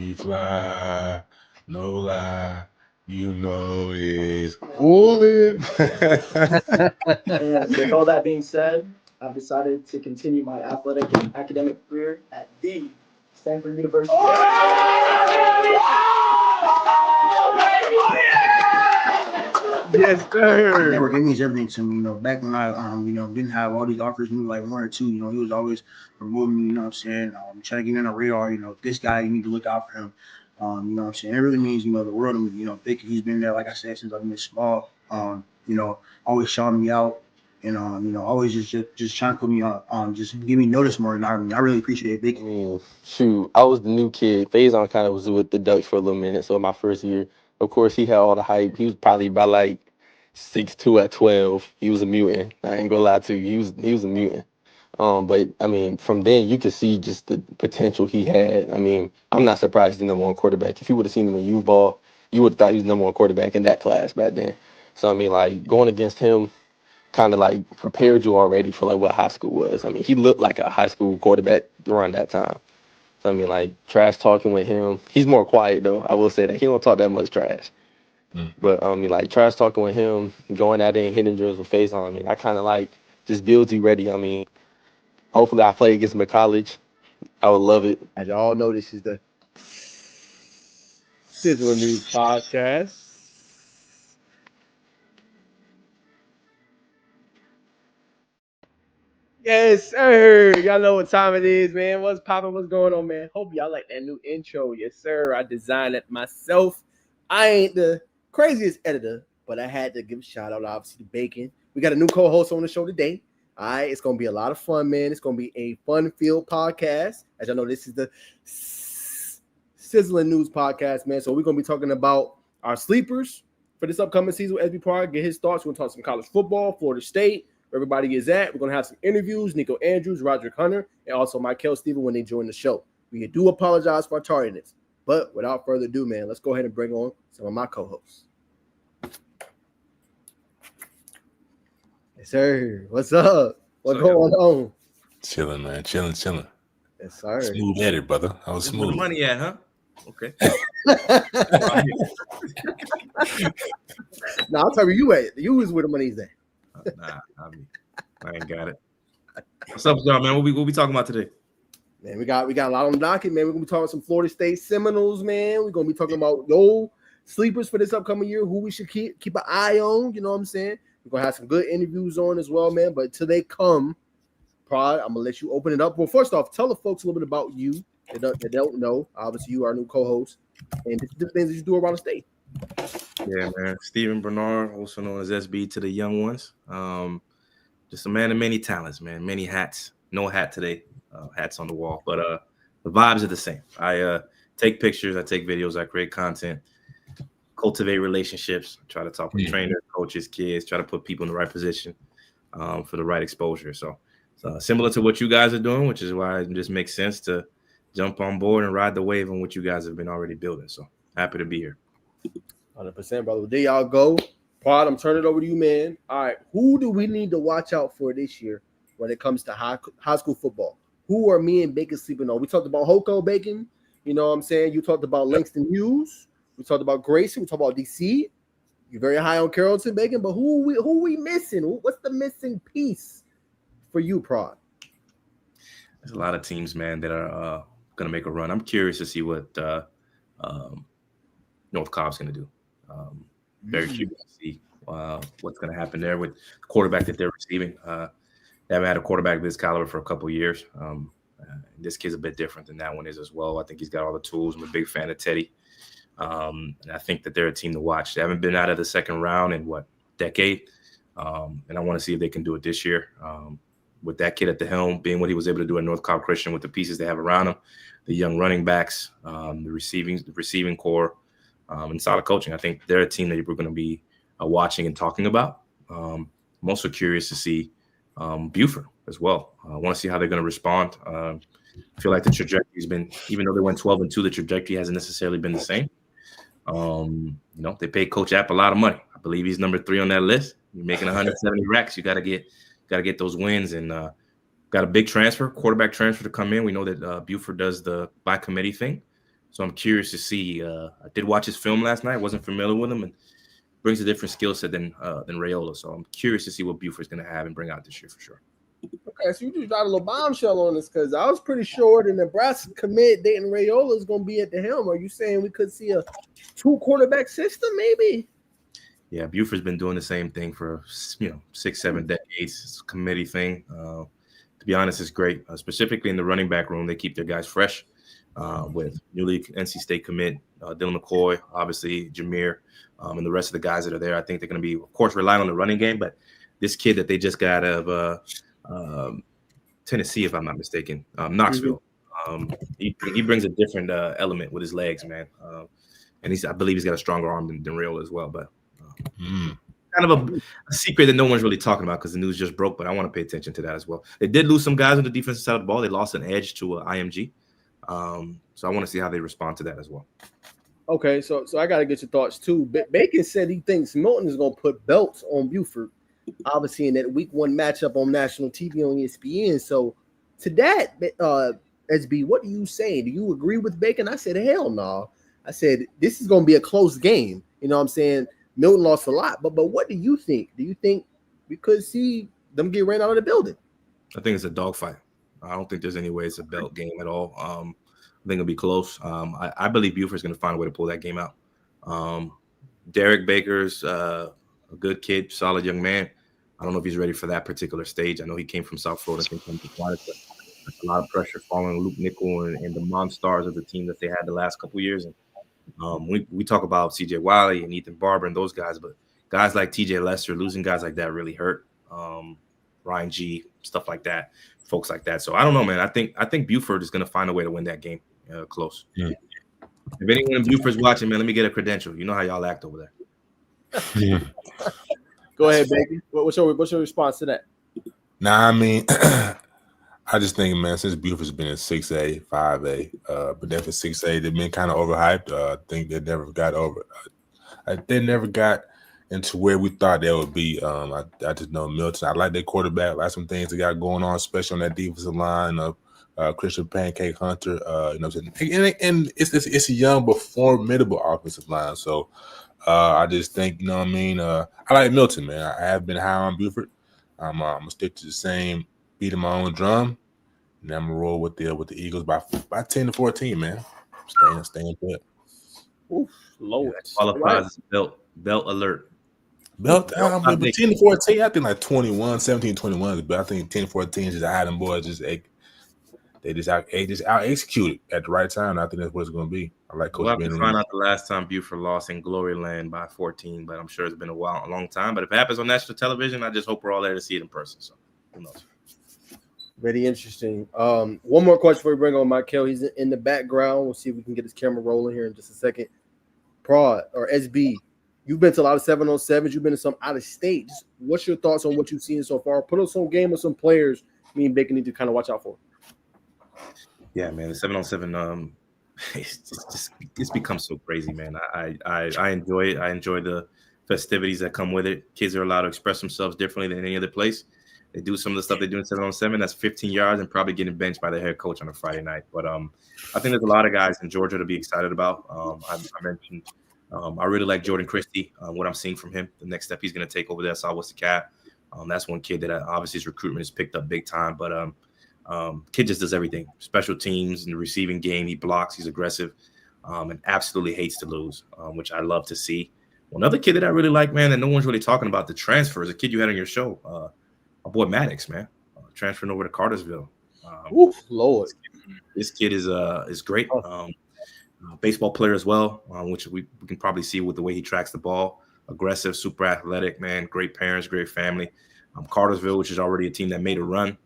we fly, no lie, you know it's fooling. And with all that being said, I've decided to continue my athletic and academic career at the Stanford University. Yes, sir. Network, it means everything to me. Back when I didn't have all these offers, maybe like one or two. He was always promoting me. What I'm saying, trying to get in the radar. This guy, you need to look out for him. What I'm saying, it really means the world to me. Thinking he's been there, like I said, since I've been small. Always shouting me out, and always just trying to put me on, just give me notice more. And I really appreciate Big. I mean, shoot, I was the new kid. Faison kind of was with the Ducks for a little minute. So my first year, of course, he had all the hype. He was probably about like 6'2" at 12. He was a mutant. I ain't gonna lie to you. He was a mutant. But I mean, from then you could see just the potential he had. I mean, I'm not surprised he's the number one quarterback. If you would have seen him in youth ball, you would have thought he was the number one quarterback in that class back then. So I mean, like going against him kind of like prepared you already for like what high school was. I mean, he looked like a high school quarterback around that time. So I mean, like trash talking with him. He's more quiet though. I will say that he don't talk that much trash. But I mean, like trash talking with him, going at it and hitting drills with face on. I mean, I kind of like just builds you ready. I mean, hopefully I play against him in college. I would love it. As y'all know, this is the Sizzler News Podcast. Yes, sir. Y'all know what time it is, man. What's poppin'? What's going on, man? Hope y'all like that new intro. Yes, sir. I designed it myself. I ain't the craziest editor, but I had to give a shout out, obviously, to Bacon. We got a new co-host on the show today. All right, it's gonna be a lot of fun, man. It's gonna be a fun-filled podcast. As y'all know, this is the Sizzling News Podcast, man. So we're gonna be talking about our sleepers for this upcoming season with SBProd. Get his thoughts. We're gonna talk some college football, Florida State, where everybody is at. We're gonna have some interviews. Niko Andrews, Roderick Hunter, and also Mikel Steven when they join the show. We do apologize for our tardiness, but without further ado, man, let's go ahead and bring on some of my co-hosts. Yes, sir. What's up? What's going on? Chilling, man. Chilling. Yes, sir. Smooth edit, brother. I was Where the smooth. money at, huh? Okay. Nah, I'll tell you, you at. You was where the money's at. Nah, I ain't got it. What's up, y'all, man? What we talking about today? Man, we got a lot on the docket, man. We're gonna be talking some Florida State Seminoles, man. We're gonna be talking about sleepers for this upcoming year, who we should keep an eye on. You know what I'm saying? We're gonna have some good interviews on as well, man. But till they come, Prod, I'm gonna let you open it up. Well, first off, tell the folks a little bit about you. They don't know. Obviously, you are our new co-host, and the things that you do around the state. Yeah, man. Stephen Bernard, also known as SB to the young ones. Just a man of many talents, man. Many hats. No hat today. Hats on the wall, but the vibes are the same. I take pictures, I take videos, I create content, cultivate relationships, try to talk with trainers, coaches, kids, try to put people in the right position for the right exposure. So similar to what you guys are doing, which is why it just makes sense to jump on board and ride the wave on what you guys have been already building. So happy to be here. 100%, brother. There y'all go. Prod, I'm turning it over to you, man. All right, who do we need to watch out for this year when it comes to high school football? Who are me and Bacon sleeping on? We talked about Hoko Bacon. You know what I'm saying? You talked about Langston Hughes. We talked about Grayson. We talked about DC. You're very high on Carrollton Bacon, but who we missing? What's the missing piece for you, Prod? There's a lot of teams, man, that are going to make a run. I'm curious to see what North Cobb's going to do. Very curious to see what's going to happen there with the quarterback that they're receiving. They haven't had a quarterback of this caliber for a couple of years. This kid's a bit different than that one is as well. I think he's got all the tools. I'm a big fan of Teddy. And I think that they're a team to watch. They haven't been out of the second round in decade. And I want to see if they can do it this year. With that kid at the helm, being what he was able to do at North Cobb Christian with the pieces they have around him, the young running backs, the receiving core, and solid coaching. I think they're a team that we're going to be watching and talking about. I'm also curious to see Buford as well. I want to see how they're going to respond. I feel like the trajectory's been, even though they went 12-2, the trajectory hasn't necessarily been the same. They paid Coach App a lot of money. I believe he's number 3 on that list. You're making 170 racks. You got to get those wins, and got a big quarterback transfer to come in. We know that Buford does the by committee thing, So I'm curious to see. I did watch his film last night. Wasn't familiar with him, and brings a different skill set than Raiola. So I'm curious to see what Buford's going to have and bring out this year for sure. Okay, so you just dropped a little bombshell on this because I was pretty sure the Nebraska commit Dayton Raiola is going to be at the helm. Are you saying we could see a 2-quarterback system maybe? Yeah, Buford's been doing the same thing for 6-7 decades. It's a committee thing. To be honest, it's great. Specifically in the running back room, they keep their guys fresh. With newly NC State commit Dylan McCoy, obviously Jameer, and the rest of the guys that are there. I think they're going to be, of course, relying on the running game. But this kid that they just got out of Tennessee, if I'm not mistaken, Knoxville, he brings a different element with his legs, man. And I believe he's got a stronger arm than Raiola as well. But kind of a secret that no one's really talking about because the news just broke. But I want to pay attention to that as well. They did lose some guys on the defensive side of the ball. They lost an edge to IMG. So I want to see how they respond to that as well. Okay, so I got to get your thoughts too. Bacon said he thinks Milton is going to put belts on Buford, obviously in that week 1 matchup on national TV on ESPN. So to that, SB, what do you say? Do you agree with Bacon? I said, hell no. I said, this is going to be a close game. You know what I'm saying? Milton lost a lot, but what do you think? Do you think we could see them get ran out of the building? I think it's a dogfight. I don't think there's any way it's a belt game at all. I think it'll be close. I believe Buford's going to find a way to pull that game out. Derek Baker's a good kid, solid young man. I don't know if he's ready for that particular stage. I know he came from South Florida. I think but there's a lot of pressure following Luke Niko and the Monstars of the team that they had the last couple of years. And we talk about CJ Wiley and Ethan Barber and those guys, but guys like TJ Lester, losing guys like that really hurt. Ryan G, stuff like that, folks like that. So I don't know, man. I think Buford is going to find a way to win that game close. Yeah. If anyone in Buford's watching, man, let me get a credential. You know how y'all act over there. Go ahead, baby. What's your response to that? Nah, I mean, I just think, man, since Buford's been in 6A, 5A, but then for 6A, they've been kind of overhyped. I think they never got over. They never got into where we thought they would be. I just know Milton. I like their quarterback. Like some things they got going on, especially on that defensive line of Christian Pancake Hunter. You know, and it's a young but formidable offensive line. So I just think, you know what I mean. I like Milton, man. I have been high on Buford. I'm gonna stick to the same beating my own drum, and I'm gonna roll with the Eagles by 10-14, man. Staying put. Oof, Lord. Yeah, qualifies as belt alert. But 10-14, I think like 17-21, but I think 10-14 is just how them boys just out executed at the right time. I think that's what it's going to be. I like Coach Ben. We'll find out the last time Buford lost in Glory Land by 14, but I'm sure it's been a long time. But if it happens on national television, I just hope we're all there to see it in person. So who knows? Very interesting. One more question before we bring on Mikel. He's in the background. We'll see if we can get his camera rolling here in just a second. Prod or SB, you've been to a lot of 7-on-7s. You've been to some out of state. What's your thoughts on what you've seen so far? Put on some game with some players me and Bacon need to kind of watch out for. Yeah, man, the 7-on-7, it's become so crazy, man. I enjoy it. I enjoy the festivities that come with it. Kids are allowed to express themselves differently than any other place. They do some of the stuff they do in 7-on-7. That's 15 yards and probably getting benched by their head coach on a Friday night. But I think there's a lot of guys in Georgia to be excited about. I mentioned I really like Jordan Christie, what I'm seeing from him. The next step he's going to take over there, Southwest Cat. That's one kid that obviously his recruitment has picked up big time. But kid just does everything. Special teams in the receiving game. He blocks. He's aggressive and absolutely hates to lose, which I love to see. One other kid that I really like, man, that no one's really talking about the transfer is a kid you had on your show. My boy Maddox, man, transferring over to Cartersville. Oof, Lord. This kid is great. Baseball player as well, which we can probably see with the way he tracks the ball. Aggressive, super athletic, man. Great parents, great family. Cartersville, which is already a team that made a run,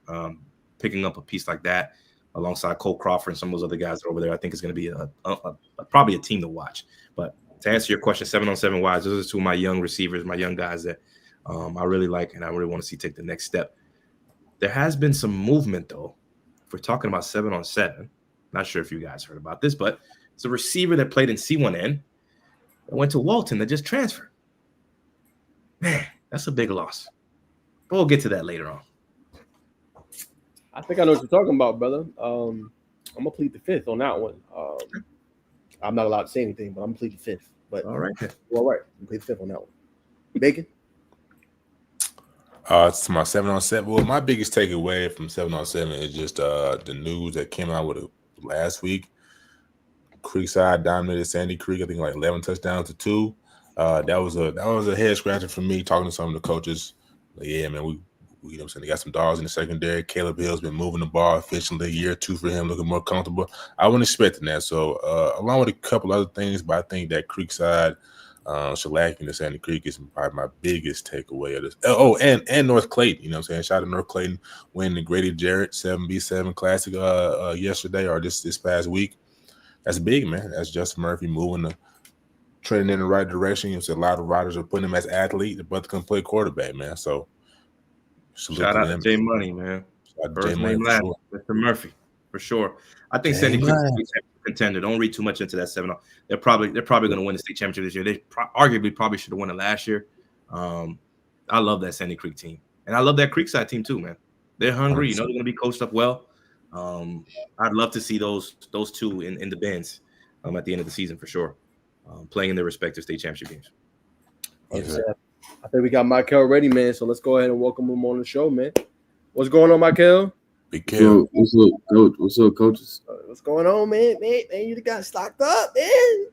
picking up a piece like that alongside Cole Crawford and some of those other guys that are over there, I think is going to be probably a team to watch. But to answer your question, 7-on-7 wise, those are two of my young receivers, my young guys that I really like and I really want to see take the next step. There has been some movement, though. If we're talking about 7-on-7, not sure if you guys heard about this, but it's a receiver that played in C1N that went to Walton that just transferred. Man, that's a big loss. But we'll get to that later on. I think I know what you're talking about, brother. I'm going to plead the fifth on that one. I'm not allowed to say anything, but I'm pleading fifth. But All right. all right, I'm pleading fifth on that one. Bacon. It's my 7-on-7. Well, my biggest takeaway from 7-on-7 is just the news that came out with it last week. Creekside dominated Sandy Creek, I think like 11 touchdowns to 2. That was a head scratcher for me, talking to some of the coaches. Like, yeah, man, we you know what I'm saying, they got some dogs in the secondary. Caleb Hill's been moving the ball efficiently. Year 2 for him, looking more comfortable. I wasn't expecting that. So along with a couple other things, but I think that Creekside shellacking to Sandy Creek is probably my biggest takeaway of this. Oh, and North Clayton, you know what I'm saying? Shout out to North Clayton winning the Grady Jarrett 7B7 Classic yesterday or this past week. That's big, man. That's Justin Murphy moving trending in the right direction. You know, a lot of riders are putting him as athlete, but can play quarterback, man. So Shout out to Jay Money, man. First name last, Mr. Murphy, for sure. I think Sandy Creek's a state contender. Don't read too much into that 7-0. They're probably going to win the state championship this year. They arguably probably should have won it last year. I love that Sandy Creek team, and I love that Creekside team too, man. They're hungry. You know, they're going to be coached up well. I'd love to see those two in the bins at the end of the season for sure, playing in their respective state championship games. Yes, I think we got Mikel ready, man. So let's go ahead and welcome him on the show, man. What's going on, Mikel? Mikel. What's up, coach? What's up, coaches? What's going on, man? Man, you got stocked up, man.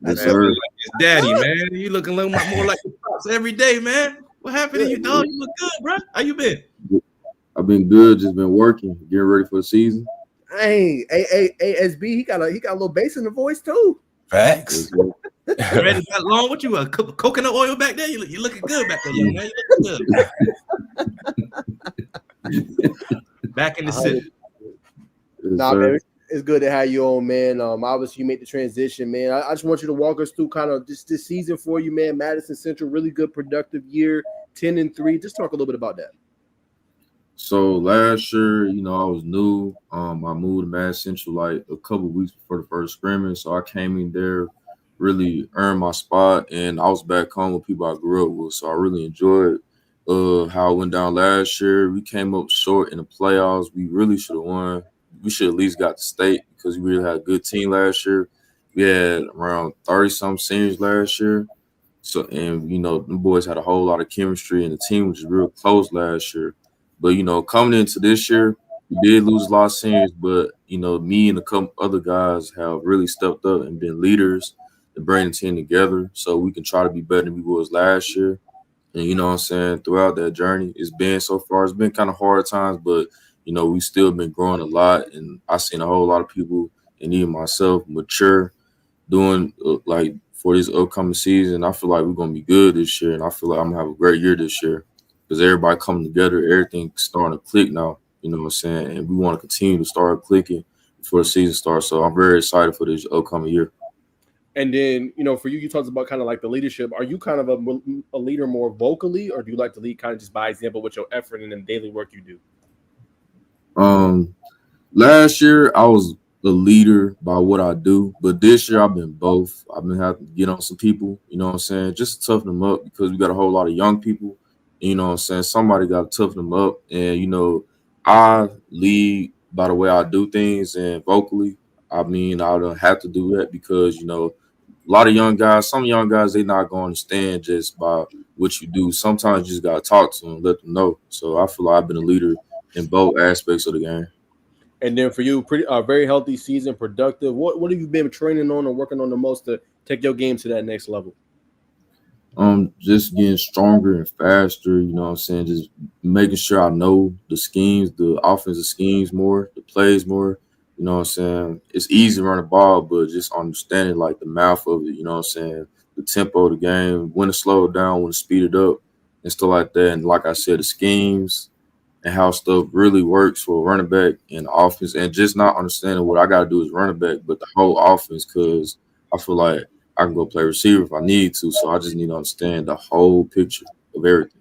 That's his daddy, man. You looking a little more like the pops every day, man. What happened to you, dog? You look good, bro. How you been? I've been good. Just been working, getting ready for the season. Hey, SB, he got a little bass in the voice too. Facts. Ready that long? What you coconut oil back there? You looking good back there, young man. You looking good. Back in the city. Nah, man, it's good to have you on, man. Obviously you made the transition, man. I just want you to walk us through kind of this season for you, man. Madison Central, really good, productive year, 10-3. Just talk a little bit about that. So last year, you know, I was new. I moved to Madison Central like a couple weeks before the first scrimmage. So I came in there, really earned my spot, and I was back home with people I grew up with. So I really enjoyed how it went down last year. We came up short in the playoffs. We really should have won. We should at least got the state because we really had a good team last year. We had around 30-some seniors last year. So, and, you know, the boys had a whole lot of chemistry, and the team was just real close last year. But, you know, coming into this year, we did lose a lot of seniors, but, you know, me and a couple other guys have really stepped up and been leaders to bring the team together so we can try to be better than we was last year. And, you know what I'm saying, throughout that journey, it's been kind of hard times, but, you know, we still been growing a lot. And I've seen a whole lot of people, and even myself, mature doing, like, for this upcoming season. I feel like we're going to be good this year, and I feel like I'm going to have a great year this year. Because everybody coming together, everything's starting to click now, you know what I'm saying? And we want to continue to start clicking before the season starts. So I'm very excited for this upcoming year. And then, you know, for you talked about kind of like the leadership. Are you kind of a leader more vocally, or do you like to lead kind of just by example with your effort and the daily work you do? Last year, I was a leader by what I do. But this year, I've been both. I've been having to get on some people, you know what I'm saying, just to toughen them up because we got a whole lot of young people. You know what I'm saying? Somebody got to toughen them up. And, you know, I lead by the way I do things and vocally. I mean, I don't have to do that because, you know, a lot of young guys, some young guys, they're not going to stand just by what you do. Sometimes you just got to talk to them, let them know. So I feel like I've been a leader in both aspects of the game. And then for you, very healthy season, productive. What have you been training on or working on the most to take your game to that next level? Just getting stronger and faster, you know what I'm saying? Just making sure I know the schemes, the offensive schemes more, the plays more, you know what I'm saying? It's easy to run the ball, but just understanding like the math of it, you know what I'm saying? The tempo of the game, when to slow it down, when to speed it up, and stuff like that. And like I said, the schemes and how stuff really works for a running back and offense, and just not understanding what I got to do as running back, but the whole offense, because I feel like I can go play receiver if I need to. So I just need to understand the whole picture of everything.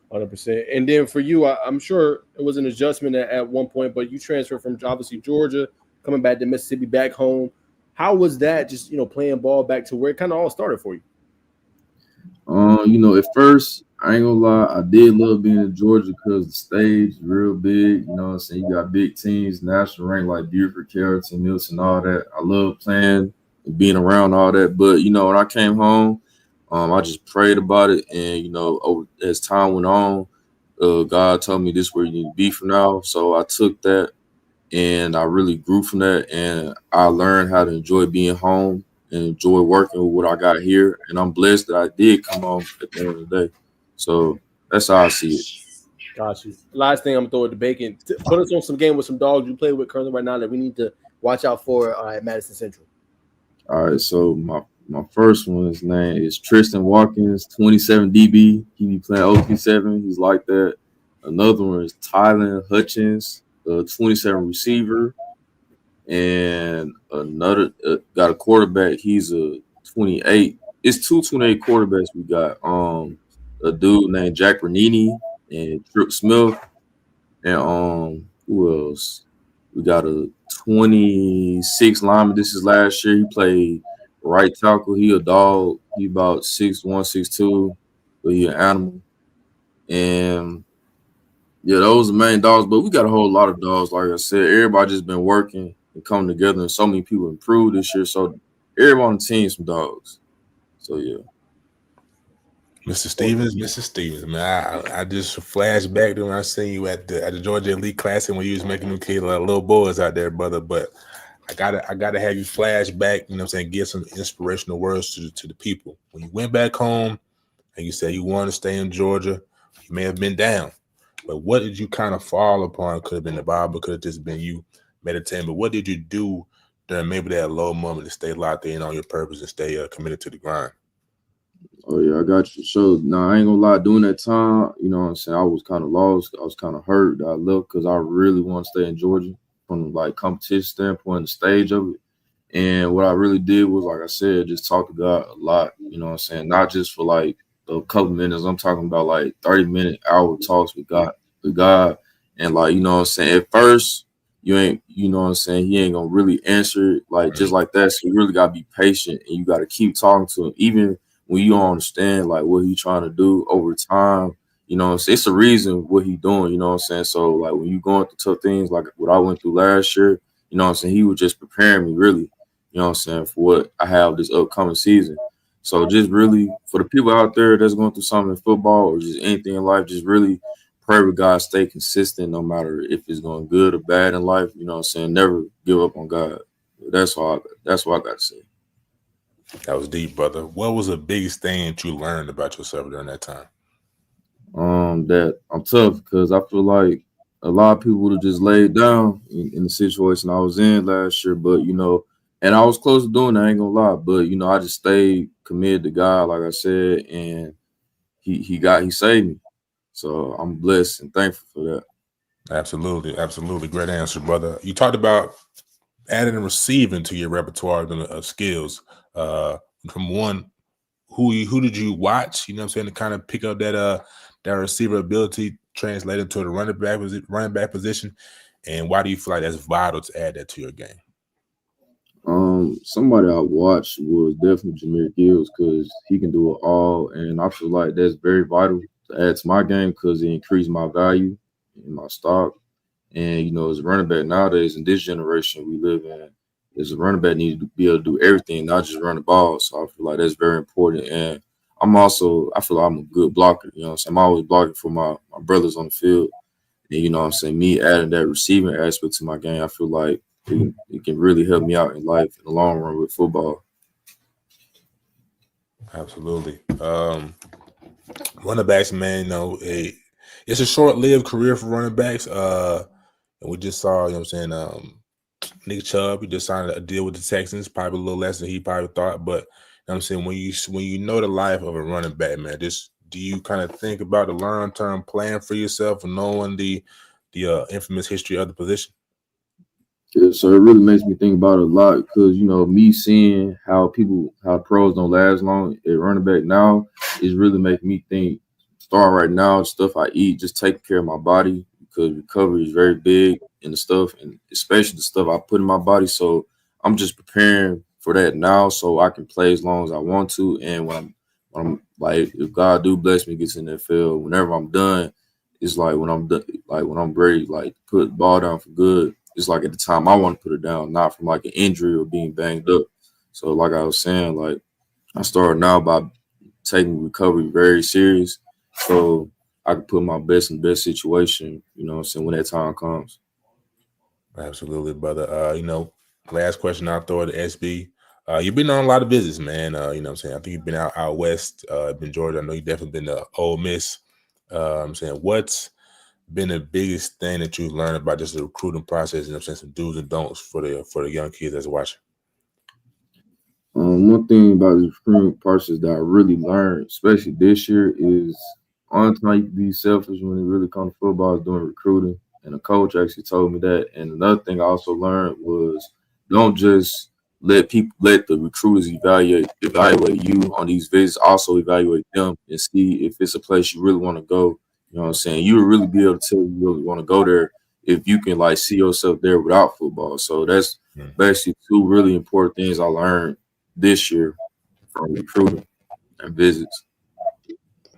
100%. And then for you, I'm sure it was an adjustment at one point, but you transferred from obviously Georgia, coming back to Mississippi, back home. How was that just, you know, playing ball back to where it kind of all started for you? You know, at first, I ain't gonna lie, I did love being in Georgia because the stage is real big. You know what I'm saying? You got big teams, national rank like Buford, Carrollton, Nielsen, all that. I love playing being around all that. But when I came home, I just prayed about it, and as time went on, God told me this is where you need to be for now. So I took that, and I really grew from that, and I learned how to enjoy being home and enjoy working with what I got here. And I'm blessed that I did come home at the end of the day. So that's how I see it. Got you. Last thing, I'm gonna throw it to Bacon. Put us on some game with some dogs you play with currently right now that we need to watch out for at Madison Central. All right, so my first one, his name is Tristan Watkins, 27 DB. He be playing OP7. He's like that. Another one is Tylen Hutchins, 27 receiver. And another got a quarterback. He's a 28. It's two 28 quarterbacks we got. A dude named Jack Renini and Trip Smith. And who else? We got a 26 lineman. This is last year. He played right tackle. He a dog. He about 6'1", 6'2", but he an animal. And yeah, those are the main dogs. But we got a whole lot of dogs. Like I said, everybody just been working and coming together, and so many people improved this year. So everybody on the team some dogs. So yeah. Mr. Stevens, man, I just flashed back to when I seen you at the Georgia Elite Classic when you was making them kids like little boys out there, brother. But I gotta have you flash back, you know what I'm saying, give some inspirational words to the people. When you went back home and you said you wanted to stay in Georgia, you may have been down. But what did you kind of fall upon? Could have been the Bible, could have just been you meditating. But what did you do during maybe that low moment to stay locked in on your purpose and stay committed to the grind? Oh yeah, I got you. So I ain't gonna lie. During that time, you know what I'm saying, I was kind of lost. I was kind of hurt that I left because I really want to stay in Georgia from like competition standpoint, the stage of it. And what I really did was, like I said, just talk to God a lot. You know what I'm saying, not just for like a couple minutes. I'm talking about like 30-minute, hour talks with God. And like, you know what I'm saying, at first you ain't, you know what I'm saying, he ain't gonna really answer it like just like that. So you really gotta be patient and you gotta keep talking to him, even when you don't understand like what he trying to do over time. You know what I'm saying? It's a reason what he doing, you know what I'm saying? So like when you going through tough things like what I went through last year, you know what I'm saying, he was just preparing me really, you know what I'm saying, for what I have this upcoming season. So just really for the people out there that's going through something in football or just anything in life, just really pray with God, stay consistent no matter if it's going good or bad in life, you know what I'm saying? Never give up on God. That's what I got to say. That was deep, brother. What was the biggest thing that you learned about yourself during that time? That I'm tough because I feel like a lot of people would have just laid down in the situation I was in last year, but and I was close to doing that, I ain't gonna lie, but I just stayed committed to God, like I said, and he saved me. So I'm blessed and thankful for that. Absolutely. Great answer, brother. You talked about adding and receiving to your repertoire of skills. From one, who did you watch? You know what I'm saying, to kind of pick up that receiver ability translated to the running back position, and why do you feel like that's vital to add that to your game? Somebody I watched was definitely Jameer Gibbs because he can do it all, and I feel like that's very vital to add to my game because it increased my value in my stock. And as a running back nowadays in this generation we live in, as a running back needs to be able to do everything, not just run the ball. So I feel like that's very important. And I feel like I'm a good blocker. You know what I'm saying? I'm always blocking for my brothers on the field. And you know what I'm saying? Me adding that receiving aspect to my game, I feel like it can really help me out in life in the long run with football. Absolutely. Running backs, man, it's a short-lived career for running backs. And we just saw, you know what I'm saying, Nick Chubb, he just signed a deal with the Texans, probably a little less than he probably thought. But you know what I'm saying, when you know the life of a running back, man, do you kind of think about the long-term plan for yourself and knowing the infamous history of the position? Yeah, so it really makes me think about it a lot because, me seeing how pros don't last long at running back now is really making me think, starting right now, stuff I eat, just taking care of my body because recovery is very big in the stuff, and especially the stuff I put in my body. So I'm just preparing for that now so I can play as long as I want to. And when I'm like, if God do bless me, gets in the field, whenever I'm done, it's like when I'm done, like when I'm ready, like put the ball down for good. It's like at the time I want to put it down, not from like an injury or being banged up. So like I was saying, like I started now by taking recovery very serious, so I can put my best in the best situation. You know what I'm saying, when that time comes. Absolutely, brother. Last question I'll throw at SB. You've been on a lot of visits, man. What I'm saying? I think you've been out west, been Georgia. I know you've definitely been to Ole Miss. I'm saying, what's been the biggest thing that you've learned about just the recruiting process, and I'm saying some do's and don'ts for the young kids that's watching? One thing about the recruiting process that I really learned, especially this year, is on time you can be selfish when it really comes to football is doing recruiting. And the coach actually told me that. And another thing I also learned was don't just let the recruiters evaluate you on these visits. Also evaluate them and see if it's a place you really want to go. You know what I'm saying? You will really be able to tell you really want to go there if you can like see yourself there without football. So that's basically two really important things I learned this year from recruiting and visits.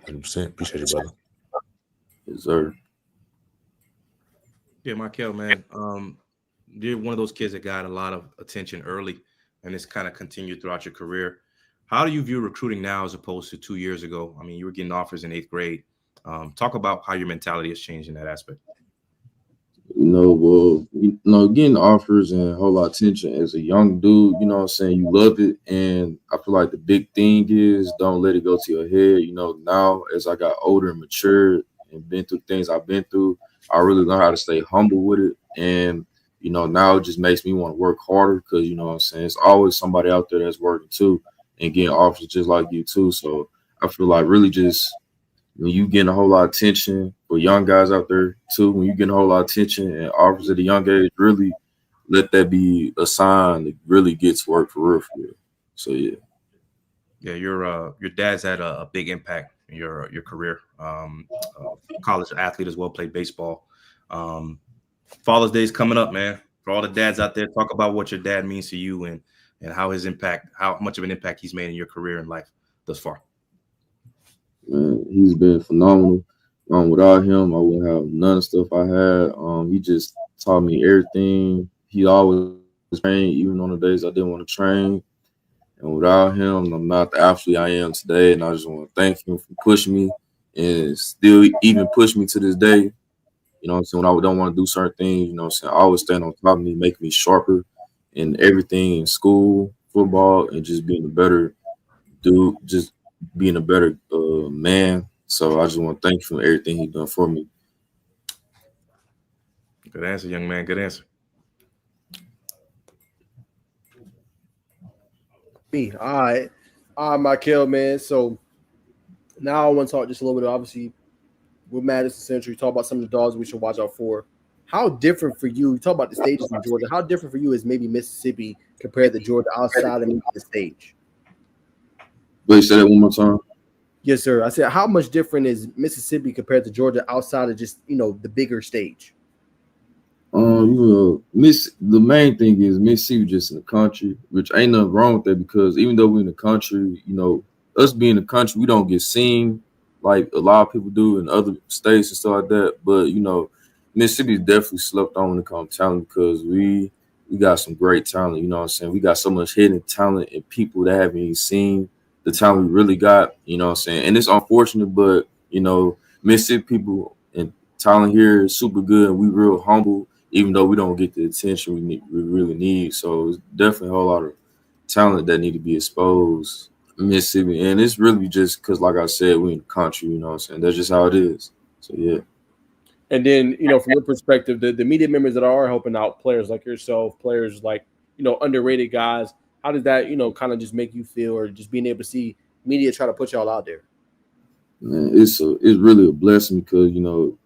100%. Appreciate you, brother. Yes, sir. Yeah, Mikel, man. You're one of those kids that got a lot of attention early, and it's kind of continued throughout your career. How do you view recruiting now as opposed to 2 years ago? I mean, you were getting offers in eighth grade. Talk about how your mentality has changed in that aspect. Getting offers and a whole lot of attention as a young dude, you know what I'm saying, you love it. And I feel like the big thing is don't let it go to your head. Now as I got older and matured and been through things I've been through, I really learned how to stay humble with it. And, now it just makes me want to work harder because, you know what I'm saying, it's always somebody out there that's working too and getting offers just like you too. So I feel like really just when you getting a whole lot of attention for young guys out there too, when you getting a whole lot of attention and offers at a young age, really let that be a sign that really gets work for real, for real. So yeah. Yeah, your dad's had a big impact in your career. College athlete as well, played baseball. Um, Father's Day is coming up, man. For all the dads out there, talk about what your dad means to you and how much of an impact he's made in your career and life thus far. Man, he's been phenomenal. Without him, I wouldn't have none of the stuff I had. He just taught me everything. He always trained, even on the days I didn't want to train. And without him, I'm not the athlete I am today. And I just want to thank him for pushing me and still even push me to this day. You know what I'm saying? When I don't want to do certain things, you know what I'm saying? I always stand on top of me, make me sharper in everything in school, football, and just being a better dude, just being a better man. So I just want to thank you for everything he's done for me. Good answer, young man. Good answer. Me. All right, Mikel, man. So now I want to talk just a little bit, obviously, with Madison Century, talk about some of the dogs we should watch out for. How different for you? You talk about the stages in Georgia. How different for you is maybe Mississippi compared to Georgia outside of maybe the stage? Wait, say that one more time. Yes, sir. I said, how much different is Mississippi compared to Georgia outside of just the bigger stage? The main thing is Mississippi just in the country, which ain't nothing wrong with that because even though we're in the country, us being in the country, we don't get seen like a lot of people do in other states and stuff like that. But Mississippi is definitely slept on when it comes to talent because we got some great talent. You know what I'm saying? We got so much hidden talent and people that haven't even seen the talent we really got. You know what I'm saying? And it's unfortunate, but Mississippi people and talent here is super good and we real humble even though we don't get the attention we really need. So it's definitely a whole lot of talent that need to be exposed in Mississippi. And it's really just because, like I said, we in the country, you know what I'm saying? That's just how it is. So, yeah. And then, from your perspective, the media members that are helping out players like yourself, players like, underrated guys, how does that, kind of just make you feel or just being able to see media try to put y'all out there? Man, it's really a blessing because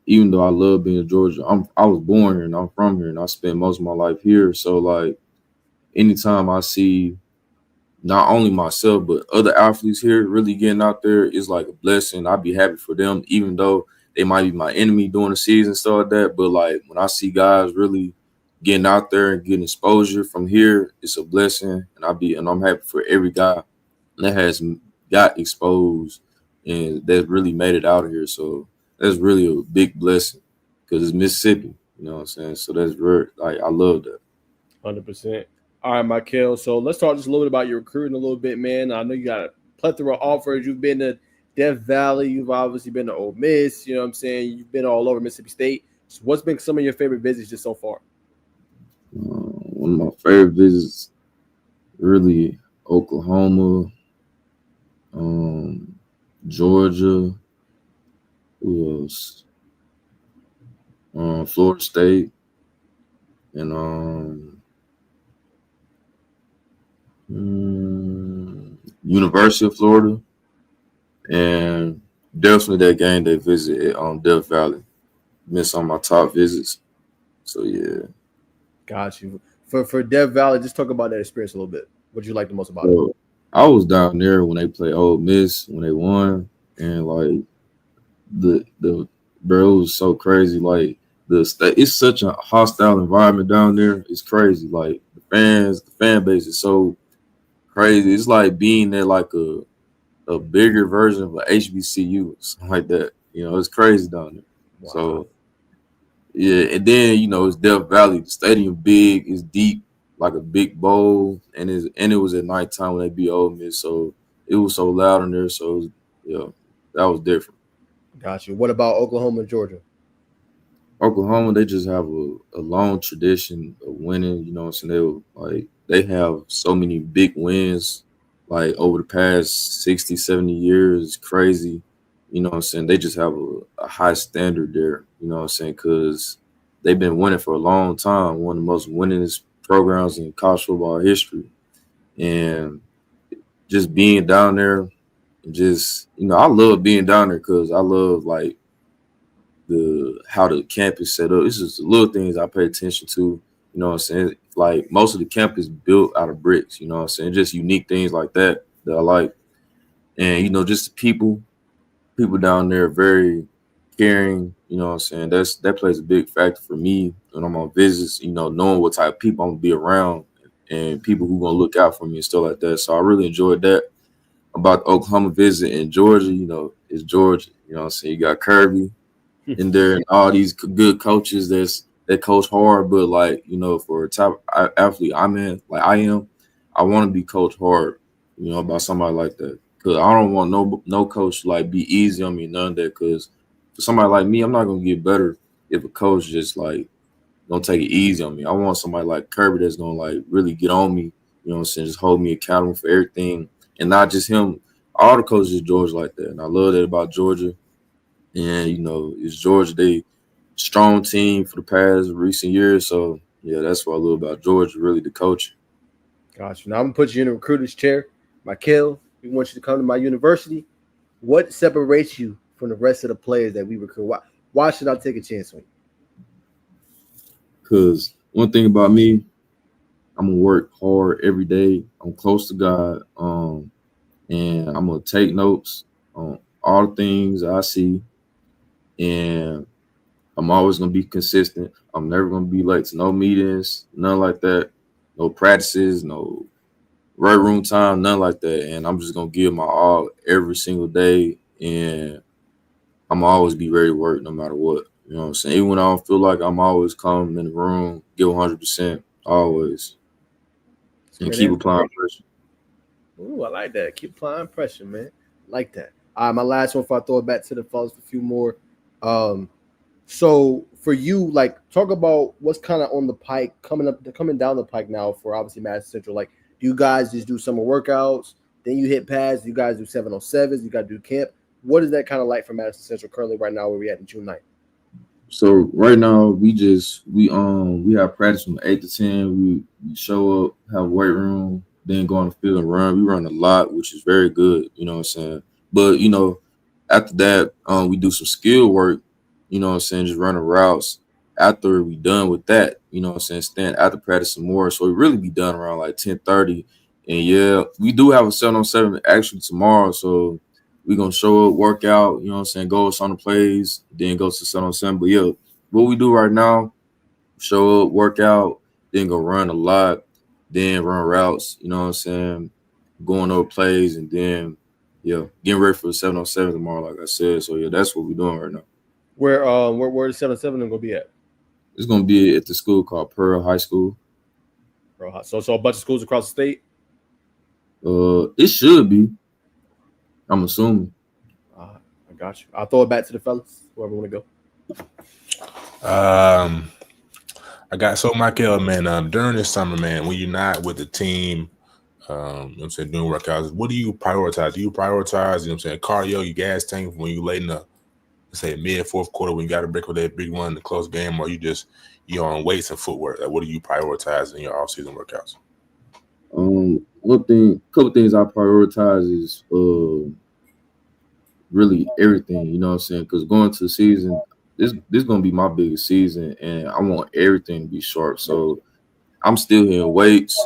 even though I love being in Georgia, I was born here and I'm from here and I spent most of my life here. So like anytime I see not only myself but other athletes here really getting out there, it's like a blessing. I'd be happy for them, even though they might be my enemy during the season, stuff like that. But like when I see guys really getting out there and getting exposure from here, it's a blessing, and I'm happy for every guy that has got exposed and that really made it out of here. So that's really a big blessing because it's Mississippi, you know what I'm saying? So that's very, like, I love that. 100%. All right, Mikel. So let's talk just a little bit about your recruiting a little bit, man. I know you got a plethora of offers. You've been to Death Valley. You've obviously been to Ole Miss. You know what I'm saying? You've been all over Mississippi State. So what's been some of your favorite visits just so far? One of my favorite visits, really, Oklahoma, Georgia, who else? Florida State, and University of Florida, and definitely that game they visited on Death Valley. Missed on my top visits. So yeah. Got you. For Death Valley, just talk about that experience a little bit. What you like the most about it? So I was down there when they played Ole Miss when they won, and like the bro, it was so crazy. Like it's such a hostile environment down there. It's crazy. Like the fan base is so crazy. It's like being there like a bigger version of a HBCU, something like that. You know, it's crazy down there. Wow. So yeah, and then it's Death Valley. The stadium big, it's deep, like a big bowl, and it was at nighttime when they beat Ole Miss, so it was so loud in there. So that was different. Got you. What about Oklahoma and Georgia? Oklahoma, they just have a long tradition of winning. You know what I'm saying? They have so many big wins, like over the past 60, 70 years. It's crazy. You know what I'm saying? They just have a high standard there. You know what I'm saying? Because they've been winning for a long time. One of the most winningest programs in college football history. And just being down there, just I love being down there because I love like how the camp is set up. It's just the little things I pay attention to. You know what I'm saying? Like most of the camp is built out of bricks. You know what I'm saying? Just unique things like that I like. And just the people down there are very caring. You know what I'm saying? That plays a big factor for me when I'm on visits. Knowing what type of people I'm gonna be around and people who gonna look out for me and stuff like that. So I really enjoyed that about the Oklahoma visit. In Georgia. It's Georgia. You know what I'm saying? You got Kirby in there and all these good coaches that coach hard, but like for a top athlete I am, I want to be coached hard. About somebody like that, because I don't want no coach to like be easy on me, none of that. Because for somebody like me, I'm not gonna get better if a coach just like don't take it easy on me. I want somebody like Kirby that's gonna like really get on me. You know what I'm saying? Just hold me accountable for everything, and not just him. All the coaches at Georgia like that, and I love that about Georgia. And it's Georgia. They strong team for the past recent years. So yeah, that's what I love about Georgia. Really, the coaching. Gotcha. Now I'm gonna put you in the recruiter's chair, Mikel. We want you to come to my university. What separates you from the rest of the players that we recruit? Why should I take a chance on you? Because one thing about me, I'm gonna work hard every day. I'm close to God, and I'm gonna take notes on all the things I see. And I'm always going to be consistent. I'm never going to be late to no meetings, none like that. No practices, no right room time, none like that. And I'm just going to give my all every single day. And I'm always be ready to work no matter what. You know what I'm saying? Even when I don't feel like I'm always calm in the room, give 100%, always. And keep applying pressure. Ooh, I like that. Keep applying pressure, man. Like that. All right, my last one, if I throw it back to the fellas for a few more. So for you, like, talk about what's kind of on the pike coming down the pike now for obviously Madison Central. Like, do you guys just do summer workouts? Then you hit pads? Do you guys do 707s? You got to do camp? What is that kind of like for Madison Central currently right now where we at in June 9th? So right now we have practice from 8 to 10. We show up, have a weight room, then go on the field and run. We run a lot, which is very good. You know what I'm saying? But after that, we do some skill work. You know what I'm saying? Just running routes. After we done with that, you know what I'm saying? Stand after practice some more. So we really be done around like 10:30. And yeah, we do have a 7-on-7 actually tomorrow. So we're going to show up, work out, you know what I'm saying, go on the plays, then go to 7-on-7. But yeah, what we do right now, show up, work out, then go run a lot, then run routes, you know what I'm saying, going over plays, and then, yeah, getting ready for the 7-on-7 tomorrow, like I said. So, yeah, that's what we're doing right now. Where the 7-on-7 going to be at? It's going to be at the school called Pearl High School. Bro, so a bunch of schools across the state. It should be. I'm assuming. I got you. I'll throw it back to the fellas. Whoever want to go. I got so Mikel, man. During this summer, man, when you're not with the team, you know what I'm saying, doing workouts, what do you prioritize? Do you prioritize, you know what I'm saying, cardio, your gas tank when you late in the, let's say, mid fourth quarter when you got to break with that big one in the close game, or you're on weights and footwork? Like, what do you prioritize in your off-season workouts? Couple things I prioritize is really everything. You know what I'm saying? Because going to the season, this gonna be my biggest season, and I want everything to be sharp. So I'm still hitting weights,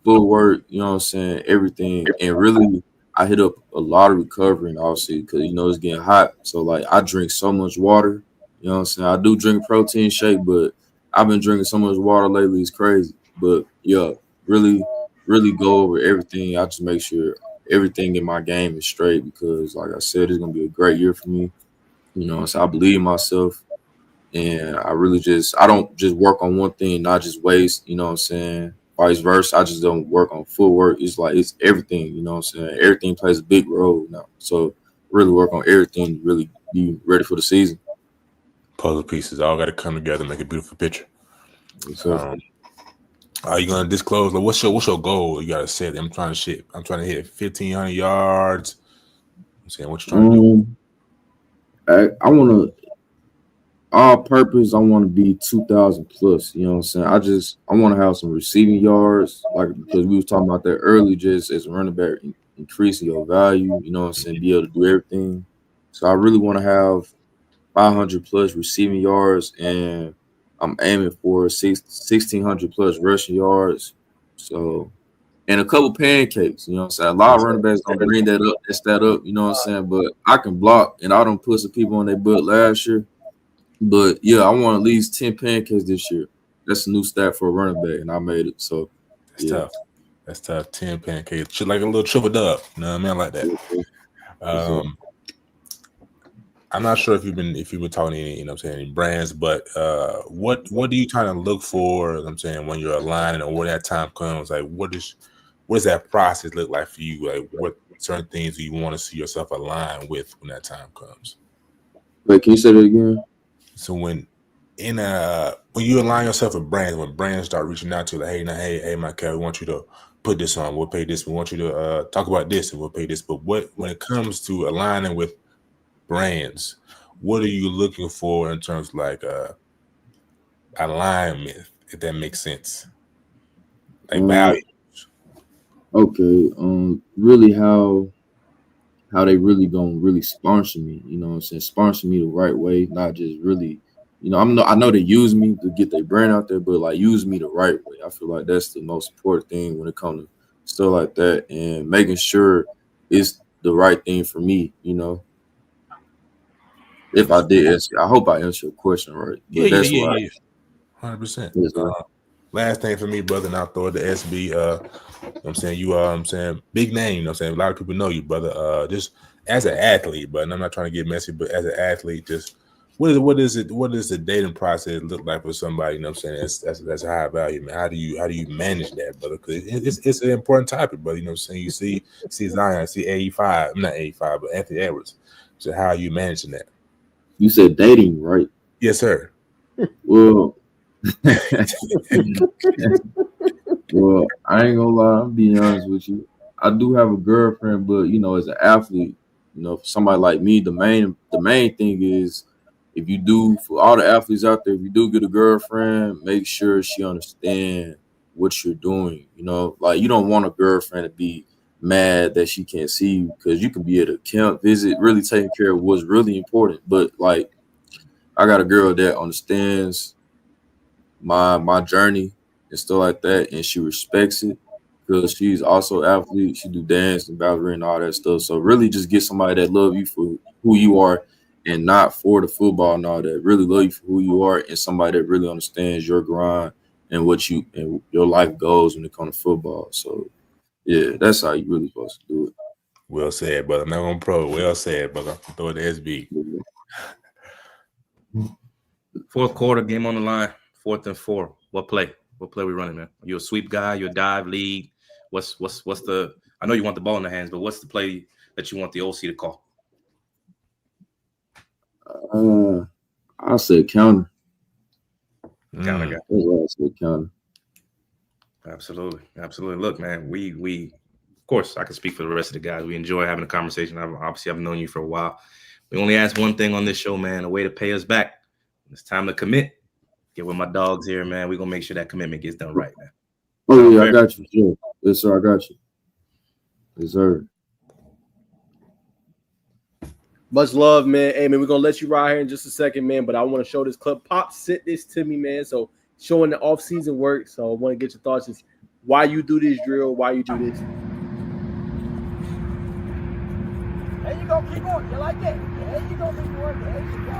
footwork, you know what I'm saying, everything. And really, I hit up a lot of recovering, obviously, because, you know, it's getting hot. So, like, I drink so much water, you know what I'm saying. I do drink protein shake, but I've been drinking so much water lately, it's crazy. But, yeah, really go over everything. I just make sure everything in my game is straight because, like I said, it's going to be a great year for me. You know, so I believe in myself. And I don't just work on one thing, not just waist, you know what I'm saying? Vice versa. I just don't work on footwork. It's like it's everything, you know what I'm saying? Everything plays a big role now. So really work on everything to really be ready for the season. Puzzle pieces all got to come together, make a beautiful picture. So, are you gonna disclose? Like, what's your goal? You gotta set. I'm trying to hit 1,500 yards. I'm saying, what you trying to do? I want to. All purpose, I want to be 2,000 plus. You know what I'm saying? I want to have some receiving yards, like because we was talking about that early, just as a running back, increasing your value. You know what I'm saying? Be able to do everything. So I really want to have 500 plus receiving yards, and I'm aiming for 1,600 plus rushing yards. So, and a couple pancakes. You know what I'm saying? A lot of running backs don't bring that up, that up. You know what I'm saying? But I can block, and I don't put some people on their butt last year. But, yeah, I want at least 10 pancakes this year. That's a new stat for a running back, and I made it. So, Tough. That's tough. 10 pancakes. Like a little triple dub. You know what I mean? I like that. I'm not sure if you've been talking to any, you know what I'm saying, any brands, but what do you kind of look for, you know what I'm saying, when you're aligning or when that time comes? Like, what does that process look like for you? Like, what certain things do you want to see yourself align with when that time comes? Wait, can you say that again? So when you align yourself with brands, when brands start reaching out to you, like, hey, Mikel, we want you to put this on, we'll pay this. We want you to talk about this, and we'll pay this. But when it comes to aligning with brands, what are you looking for in terms of like alignment, if that makes sense? Like values. Okay. Really how they really gonna really sponsor me, you know what I'm saying? Sponsor me the right way, not just really, you know, I know they use me to get their brand out there, but like use me the right way. I feel like that's the most important thing when it comes to stuff like that, and making sure it's the right thing for me, you know. If I did answer, I hope I answered your question right. But Yeah. 100%. Last thing for me, brother, and I'll throw it to SB. You know what I'm saying, I'm saying big name, you know what I'm saying? A lot of people know you, brother. Just as an athlete, but I'm not trying to get messy, but as an athlete, just what does the dating process look like for somebody, you know what I'm saying? That's high value, man. How do you manage that, brother? Because it's an important topic, brother. You know what I'm saying? You see Zion, see 85, not 85, but Anthony Edwards. So how are you managing that? You said dating, right? Yes, sir. Well, well, I ain't gonna lie, I'm being honest with you. I do have a girlfriend, but you know, as an athlete, you know, for somebody like me, the main thing is if you do, for all the athletes out there, if you do get a girlfriend, make sure she understands what you're doing. You know, like you don't want a girlfriend to be mad that she can't see you, because you can be at a camp visit really taking care of what's really important. But like I got a girl that understands my journey and stuff like that, and she respects it because she's also an athlete. She do dance and ballet and all that stuff. So really just get somebody that love you for who you are and not for the football and all that. Really love you for who you are, and somebody that really understands your grind and what you and your life goals when it comes to football. So yeah, that's how you really supposed to do it. Well said, brother. I'm not gonna pro. Well said, brother. Throw it to SB. Fourth quarter, game on the line, 4th and 4. What play? What play we running, man? Are you a sweep guy? You a dive lead? What's the? I know you want the ball in the hands, but what's the play that you want the OC to call? I said counter. Counter guy. That's what I said, counter. Absolutely. Look, man, we of course I can speak for the rest of the guys. We enjoy having a conversation. I've known you for a while. We only ask one thing on this show, man, a way to pay us back. It's time to commit. Get with my dogs here, man. We're gonna make sure that commitment gets done right, man. Oh yeah, I got you. Sure. Yes, sir, I got you. Yes, sir. Much love, man. Hey, man, we're going to let you ride here in just a second, man, but I want to show this clip. Pop sent this to me, man, so showing the off-season work, so I want to get your thoughts. Just why you do this drill, why you do this. There you go. Keep going. You like that? There you go, Mr. Work. There you go.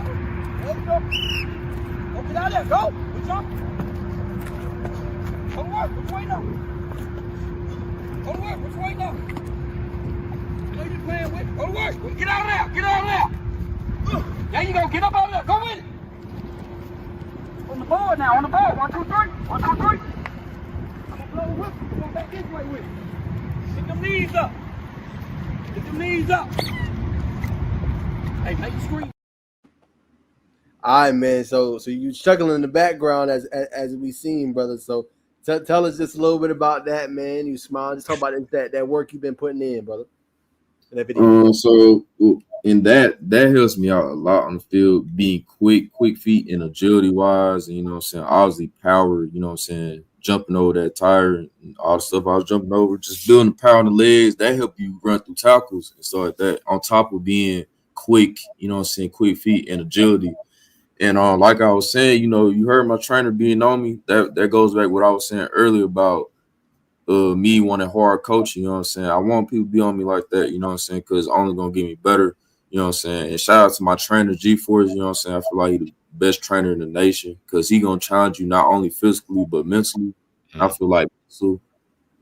There you go. Go get out there. Go. Good job. Go to work. Which way now? Go to work. Which way now? Who you playing with? Go to work. Get out of there. Get out of there. There you go. Get up out of there. Go with it. On the board now. On the board. 1, 2, 3. 1, 2, 3. I'm going to blow a whip. Come on back this way with it. Get them knees up. Get them knees up. Hey, make the screen. All right, man, so you chuckling in the background as we seen, brother, so tell us just a little bit about that, man. You smile. Just talk about that work you've been putting in, brother. In that video. So in that helps me out a lot on the field, being quick feet and agility wise, and you know what I'm saying, obviously power, you know what I'm saying, jumping over that tire and all the stuff I was jumping over, just building the power in the legs, that help you run through tackles and stuff like that, on top of being quick, you know what I'm saying, quick feet and agility. And like I was saying, you know, you heard my trainer being on me. That goes back to what I was saying earlier about me wanting hard coaching, you know what I'm saying? I want people to be on me like that, you know what I'm saying? Because it's only going to get me better, you know what I'm saying? And shout out to my trainer, G-Force, you know what I'm saying? I feel like he's the best trainer in the nation because he going to challenge you not only physically but mentally. Mm-hmm. I feel like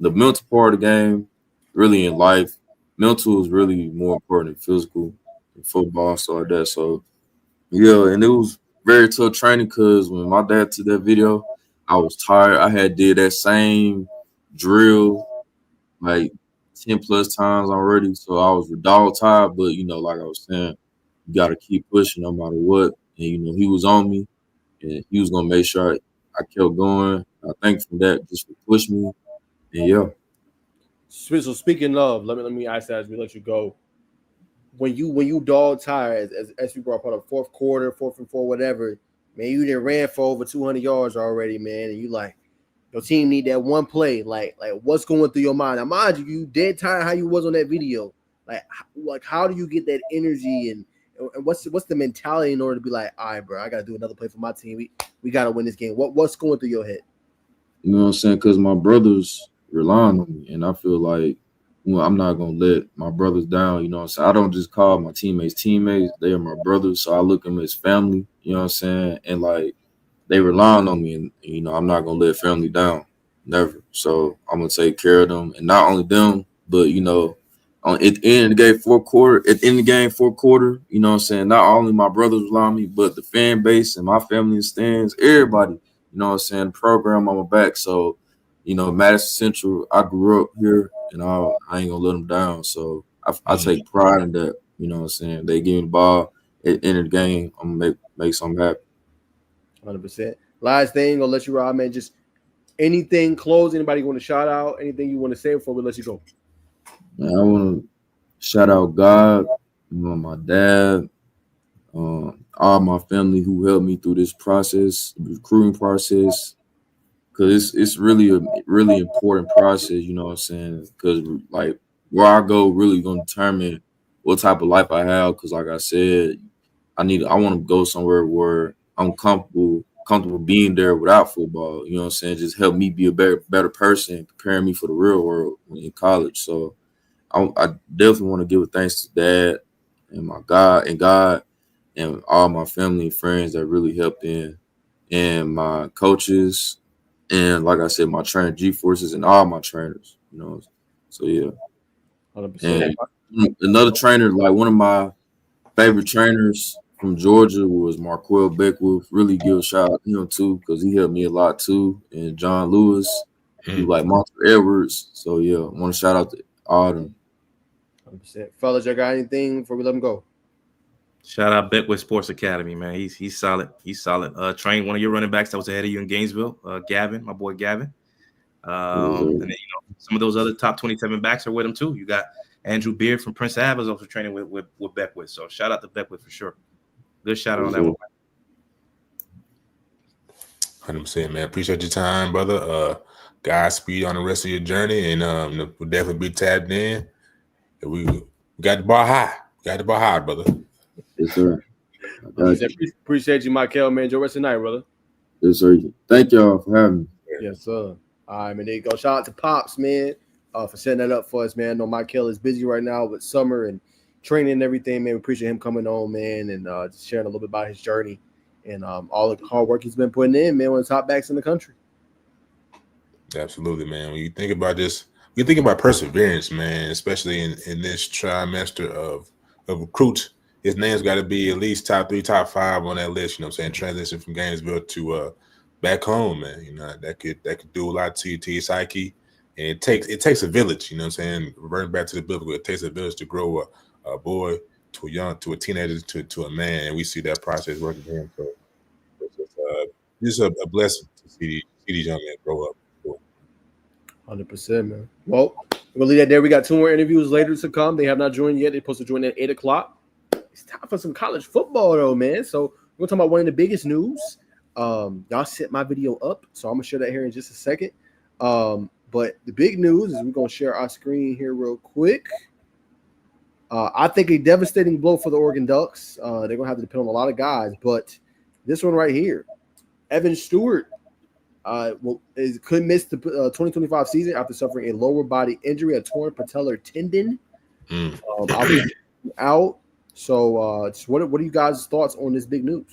the mental part of the game, really in life, mental is really more important than physical in football and stuff like that. So, yeah, and it was very tough training because when my dad took that video, I was tired. I had did that same drill like 10 plus times already, so I was dog tired, but you know, like I was saying, you got to keep pushing no matter what. And you know, he was on me and he was gonna make sure I kept going. I thank for that, just for pushing me. And yeah. So speaking of, let me ask that as we let you go. When you dog tired as we brought up on the fourth quarter, 4th and 4, whatever, man, you done ran for over 200 yards already, man, and you like, your team need that one play. Like what's going through your mind? Now, mind you dead tired how you was on that video. Like how do you get that energy and what's the mentality in order to be like, all right, bro, I gotta do another play for my team. We gotta win this game. What's going through your head? You know what I'm saying? Because my brothers relying on me, and I feel like, well, I'm not gonna let my brothers down. You know what I'm saying? I don't just call my teammates. They are my brothers, so I look at them as family. You know what I'm saying? And like, they relying on me, and you know, I'm not gonna let family down, never. So I'm gonna take care of them, and not only them, but you know, at the end of the game, fourth quarter, you know what I'm saying, not only my brothers rely on me, but the fan base and my family and stands, everybody, you know what I'm saying, the program on my back. So, you know, Madison Central, I grew up here, and I ain't gonna let them down. So I take pride in that, you know what I'm saying. They give me the ball at the end of the game, I'm gonna make something happen. 100%. Last thing, I'll let you ride, man. Just anything close. Anybody want to shout out? Anything you want to say before we let you go? Man, I want to shout out God, you know, my dad, all my family who helped me through this process, the recruiting process, because it's really a really important process, you know what I'm saying? Because like where I go really gonna determine what type of life I have. Because like I said, I want to go somewhere where I'm comfortable being there without football. You know what I'm saying? Just help me be a better person, preparing me for the real world in college. So I definitely want to give a thanks to Dad and my God and all my family and friends that really helped and my coaches, and like I said, my trainer G-Forces and all my trainers, you know. So yeah. 100%. And another trainer, like one of my favorite trainers from Georgia was Marquell Beckwith. Really give a shout out to him too, because he helped me a lot too. And John Lewis, you like Monty Edwards. So yeah, I want to shout out to all of them. 100%. Fellas, y'all got anything before we let them go? Shout out Beckwith Sports Academy, man. He's solid. He's solid. Trained one of your running backs that was ahead of you in Gainesville, Gavin, my boy Gavin. And then some of those other top 27 backs are with him too. You got Andrew Beard from Prince Ave is also training with Beckwith. So shout out to Beckwith for sure. Good shout out on that one. 100%, man. Appreciate your time, brother. Godspeed on the rest of your journey, and we'll definitely be tapped in. We got the bar high. Got the bar high, brother. Yes, sir. Appreciate you, Mikel, man. Enjoy the rest of the night, brother. Yes, sir. Thank y'all for having me. Yes, sir. All right, man. There you go. Shout out to Pops, man, for setting that up for us, man. I know Mikel is busy right now with summer and training and everything, man. We appreciate him coming on, man, and just sharing a little bit about his journey and all the hard work he's been putting in, man, one of the top backs in the country. Absolutely, man. When you think about this, you think about perseverance, man, especially in this trimester of recruits. His name's got to be at least top 3, top 5 on that list. You know what I'm saying? Transition from Gainesville to back home, man. You know, that could do a lot to your psyche. And it takes a village, you know what I'm saying? Reverting back to the biblical, it takes a village to grow a boy to a teenager to a man, and we see that process working for him. So it's just a blessing to see these young men grow up. 100%, man. Well, we'll leave that there. We got 2 more interviews later to come. They have not joined yet. They're supposed to join at 8 o'clock. It's time for some college football, though, man. So we're going to talk about one of the biggest news. Y'all set my video up, so I'm going to share that here in just a second. But the big news is we're going to share our screen here real quick. I think a devastating blow for the Oregon Ducks. They're going to have to depend on a lot of guys. But this one right here, Evan Stewart, could miss the 2025 season after suffering a lower body injury, a torn patellar tendon. Out. So, just what are you guys' thoughts on this big news?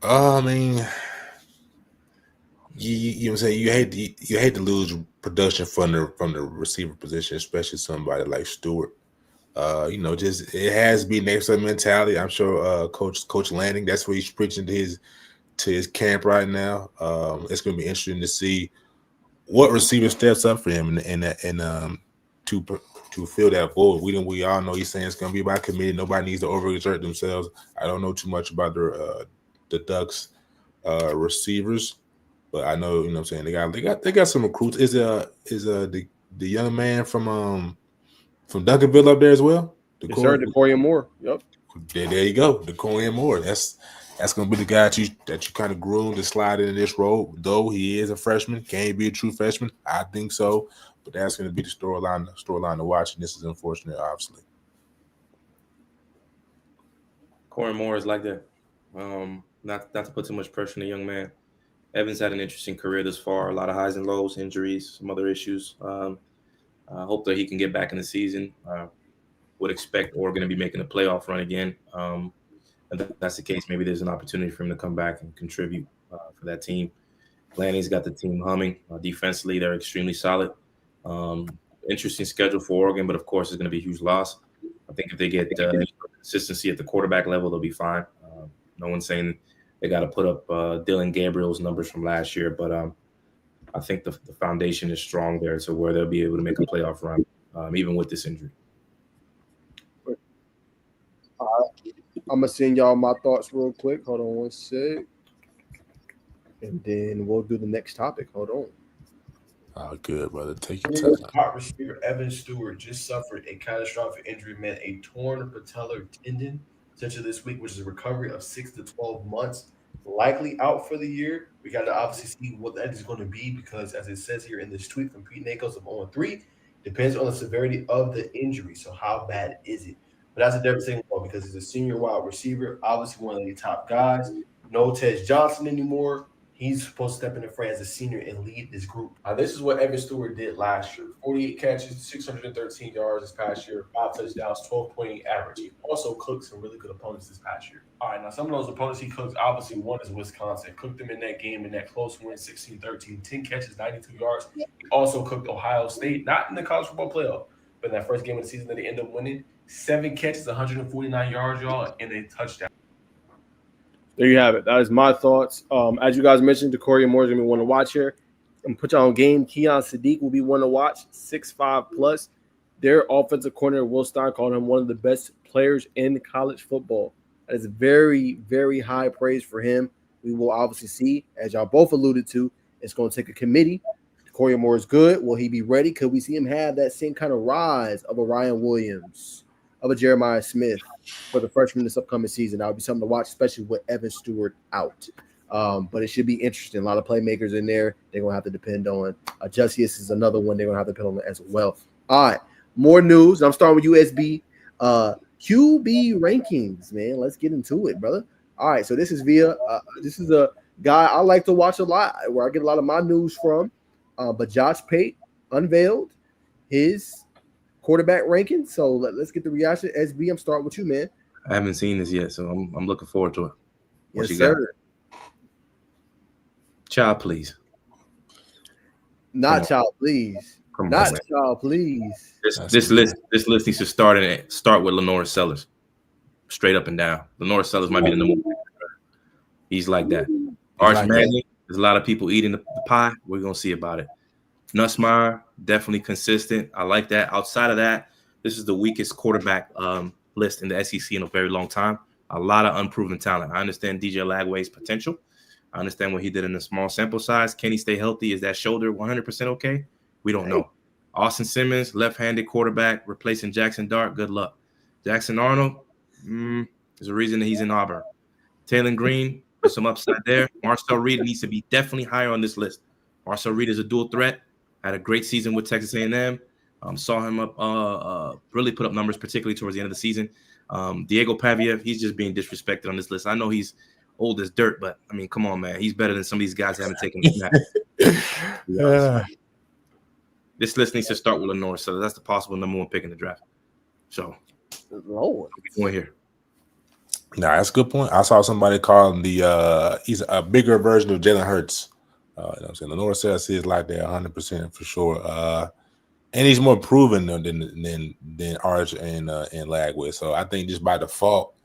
I mean, you know what I'm saying, you hate to lose production from the receiver position, especially somebody like Stewart. Just it has to be next up mentality. I'm sure Coach Lanning, that's what he's preaching to his camp right now. It's going to be interesting to see what receiver steps up for him and to fill that void. We all know he's saying it's going to be by committee. Nobody needs to overexert themselves. I don't know too much about the Ducks receivers, but I know, you know what I'm saying, they got some recruits. Is the young man from Duncanville up there as well? Decorian Moore. Yep. There you go. Decorian Moore. That's going to be the guy that you kind of groomed to slide into this role. Though he is a freshman, can he be a true freshman? I think so. But that's going to be the storyline to watch, and this is unfortunate, obviously. Corey Moore is like that. Not to put too much pressure on the young man. Evans had an interesting career thus far. A lot of highs and lows, injuries, some other issues. I hope that he can get back in the season. Would expect Oregon to be making a playoff run again. And if that's the case, maybe there's an opportunity for him to come back and contribute for that team. Lanning's got the team humming. Defensively, they're extremely solid. Interesting schedule for Oregon, but of course, it's going to be a huge loss. I think if they get consistency at the quarterback level, they'll be fine. No one's saying they got to put up Dylan Gabriel's numbers from last year, but I think the foundation is strong there to where they'll be able to make a playoff run, even with this injury. I'm going to send y'all my thoughts real quick. Hold on one sec. And then we'll do the next topic. Hold on. Oh, good, brother. Take your time. Hot receiver Evan Stewart just suffered a catastrophic injury, meant a torn patellar tendon essentially this week, which is a recovery of 6 to 12 months. Likely out for the year. We got to obviously see what that is going to be because, as it says here in this tweet from Pete Nakos of 0-3, depends on the severity of the injury. So how bad is it? But that's a devastating blow because he's a senior wide receiver, obviously one of the top guys. No Tej Johnson anymore. He's supposed to step in the fray as a senior and lead this group. This is what Evan Stewart did last year. 48 catches, 613 yards this past year, 5 touchdowns, 12.8 average. He also cooked some really good opponents this past year. All right, now some of those opponents he cooked, obviously one is Wisconsin. Cooked them in that game in that close win, 16-13, 10 catches, 92 yards. He also cooked Ohio State, not in the college football playoff, but in that first game of the season that they end up winning, 7 catches, 149 yards, y'all, and a touchdown. There you have it. That is my thoughts. As you guys mentioned, Decoria Moore is going to be one to watch here. And put you on game. Keon Sadiq will be one to watch, 6'5 plus. Their offensive coordinator, Will Stein, called him one of the best players in college football. That is very, very high praise for him. We will obviously see, as y'all both alluded to, it's going to take a committee. Decoria Moore is good. Will he be ready? Could we see him have that same kind of rise of a Ryan Williams, of a Jeremiah Smith for the freshman this upcoming season? That would be something to watch, especially with Evan Stewart out. But it should be interesting. A lot of playmakers in there they're going to have to depend on. Justice is another one they're going to have to depend on as well. All right, more news. I'm starting with USB. QB rankings, man. Let's get into it, brother. All right, so this is this is a guy I like to watch a lot, where I get a lot of my news from. But Josh Pate unveiled his quarterback ranking. So let's get the reaction. SB, I'm starting with you, man. I haven't seen this yet, so I'm looking forward to it. What Yes, you sir. Child, please. Not child, please. Come on, Not man. child, please. This list needs to start with Lenore Sellers, straight up and down. Lenore Sellers might be the number one. He's like that. Arch like Manning, there's a lot of people eating the pie. We're gonna see about it. Nussmeier, definitely consistent. I like that. Outside of that, this is the weakest quarterback list in the SEC in a very long time. A lot of unproven talent. I understand DJ Lagway's potential. I understand what he did in a small sample size. Can he stay healthy? Is that shoulder 100% okay? We don't know. Austin Simmons, left-handed quarterback, replacing Jackson Dart. Good luck. Jackson Arnold, there's a reason that he's in Auburn. Taylor Green, there's some upside there. Marcel Reed needs to be definitely higher on this list. Marcel Reed is a dual threat. Had a great season with Texas A&M. Saw him really put up numbers, particularly towards the end of the season. Diego Pavia, he's just being disrespected on this list. I know he's old as dirt, but I mean, come on, man. He's better than some of these guys that haven't taken a snap. This list needs to start with Lenore, so that's the possible number one pick in the draft. So, Lord, going here. Nah, that's a good point. I saw somebody call him he's a bigger version of Jalen Hurts. You know what I'm saying? Lenore says he's like that 100% for sure. And he's more proven than Arch and Lagway. So I think just by default,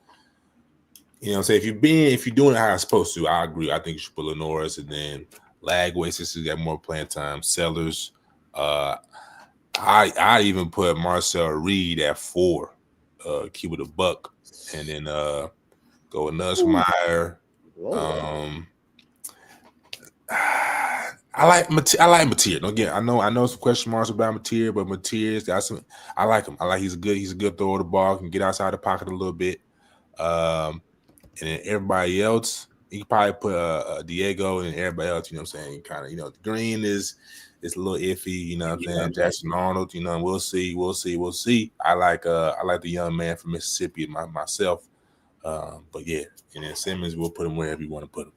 you know what I'm saying, if you're doing it how it's supposed to, I agree. I think you should put Lenore and then Lagway since he's got more playing time. Sellers. I even put Marcel Reed at 4, keep it a buck, and then go with Nussmeier. I like Mateer. Don't get. I know some question marks about Mateer, but Mateer's got some. I like him. He's a good thrower of the ball. Can get outside the pocket a little bit. And then everybody else, you can probably put Diego and everybody else. You know what I'm saying? Kind of. Green is a little iffy. You know what I'm saying? Jackson Arnold. We'll see. I like the young man from Mississippi myself. But yeah, and then Simmons, we'll put him wherever you want to put him.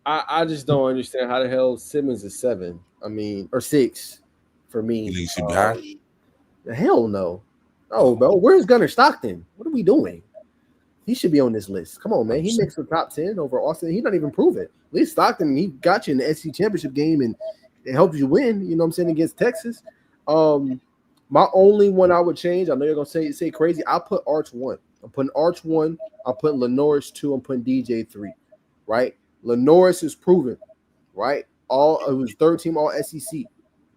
I just don't understand how the hell Simmons is 7. I mean, or 6 for me. You think he should be high? The hell no. Oh, bro, where's Gunnar Stockton? What are we doing? He should be on this list. Come on, man. He makes the top 10 over Austin. He not even prove it. At least Stockton, he got you in the SEC championship game and it helped you win, you know what I'm saying, against Texas. My only one I would change, I know you're going to say crazy, I'll put Arch 1. I'm putting Arch 1. I'm putting Lenoris 2. I'm putting DJ 3, right? Lenoris is proven, right? It was third team all SEC,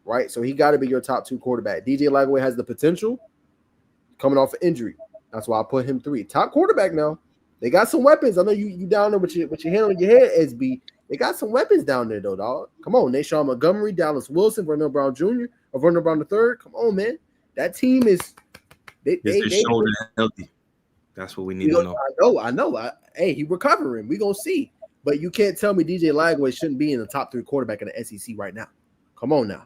right? So he got to be your top 2 quarterback. DJ Lagway has the potential coming off an injury. That's why I put him 3. Top quarterback now. They got some weapons. I know you down there with your hand on your head, SB. They got some weapons down there, though, dog. Come on. Nashawn Montgomery, Dallas Wilson, Vernon Brown Jr., or Vernon Brown III. Come on, man. That team is they shoulder healthy. That's what we need to know. I know. Hey, he recovering. We gonna see. But you can't tell me DJ Lagway shouldn't be in the top 3 quarterback in the SEC right now. Come on now.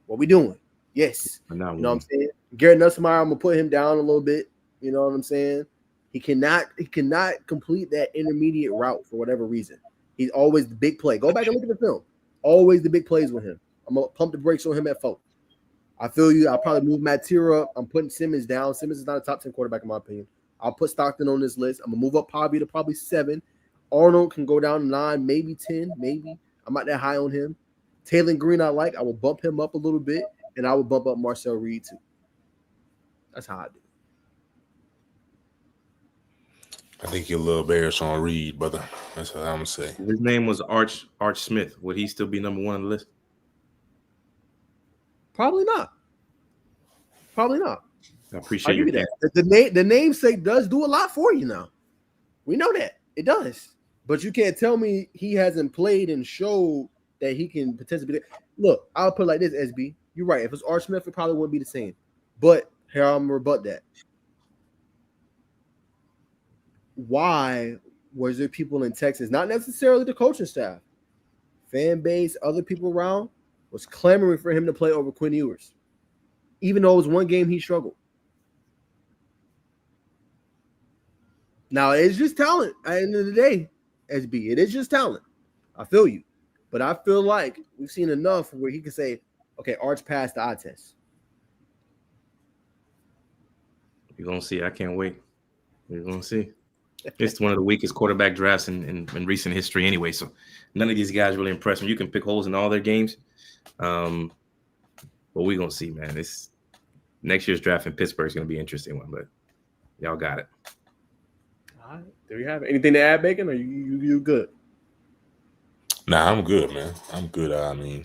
What we doing? Yes. You know what I'm saying? Garrett Nussmeier, I'm gonna put him down a little bit. You know what I'm saying? He cannot complete that intermediate route for whatever reason. He's always the big play. Go back and look at the film. Always the big plays with him. I'm gonna pump the brakes on him at 4. I feel you. I'll probably move Mateer up. I'm putting Simmons down. Simmons is not a top 10 quarterback in my opinion. I'll put Stockton on this list. I'm gonna move up Pavia to probably 7. Arnold can go down to 9, maybe 10, maybe. I'm not that high on him. Taylor Green, I will bump him up a little bit. and I would bump up Marcel Reed too. That's how I do. I think you're a little bearish on Reed, brother. That's what I'm gonna say. His name was Arch Smith. Would he still be number one on the list? Probably not. Probably not. I appreciate your that. The namesake does do a lot for you now. We know that. It does. But you can't tell me he hasn't played and showed that he can potentially be there. Look, I'll put it like this, SB. You're right. If it's Arch Smith, it probably wouldn't be the same. But here I'm gonna rebut that. Why was there people in Texas, not necessarily the coaching staff, fan base, other people around, was clamoring for him to play over Quinn Ewers, even though it was one game he struggled? Now, it's just talent at the end of the day, SB. It is just talent. I feel you. But I feel like we've seen enough where he can say, okay, Arch passed the eye test. You're going to see. I can't wait. You're going to see. It's one of the weakest quarterback drafts in recent history anyway, so none of these guys really impress me. You can pick holes in all their games. But we're going to see, man. This next year's draft in Pittsburgh is going to be an interesting one, but y'all got it. All right, there you have it. Anything to add, Bacon, or you good? Nah, I'm good, man. I'm good. I mean,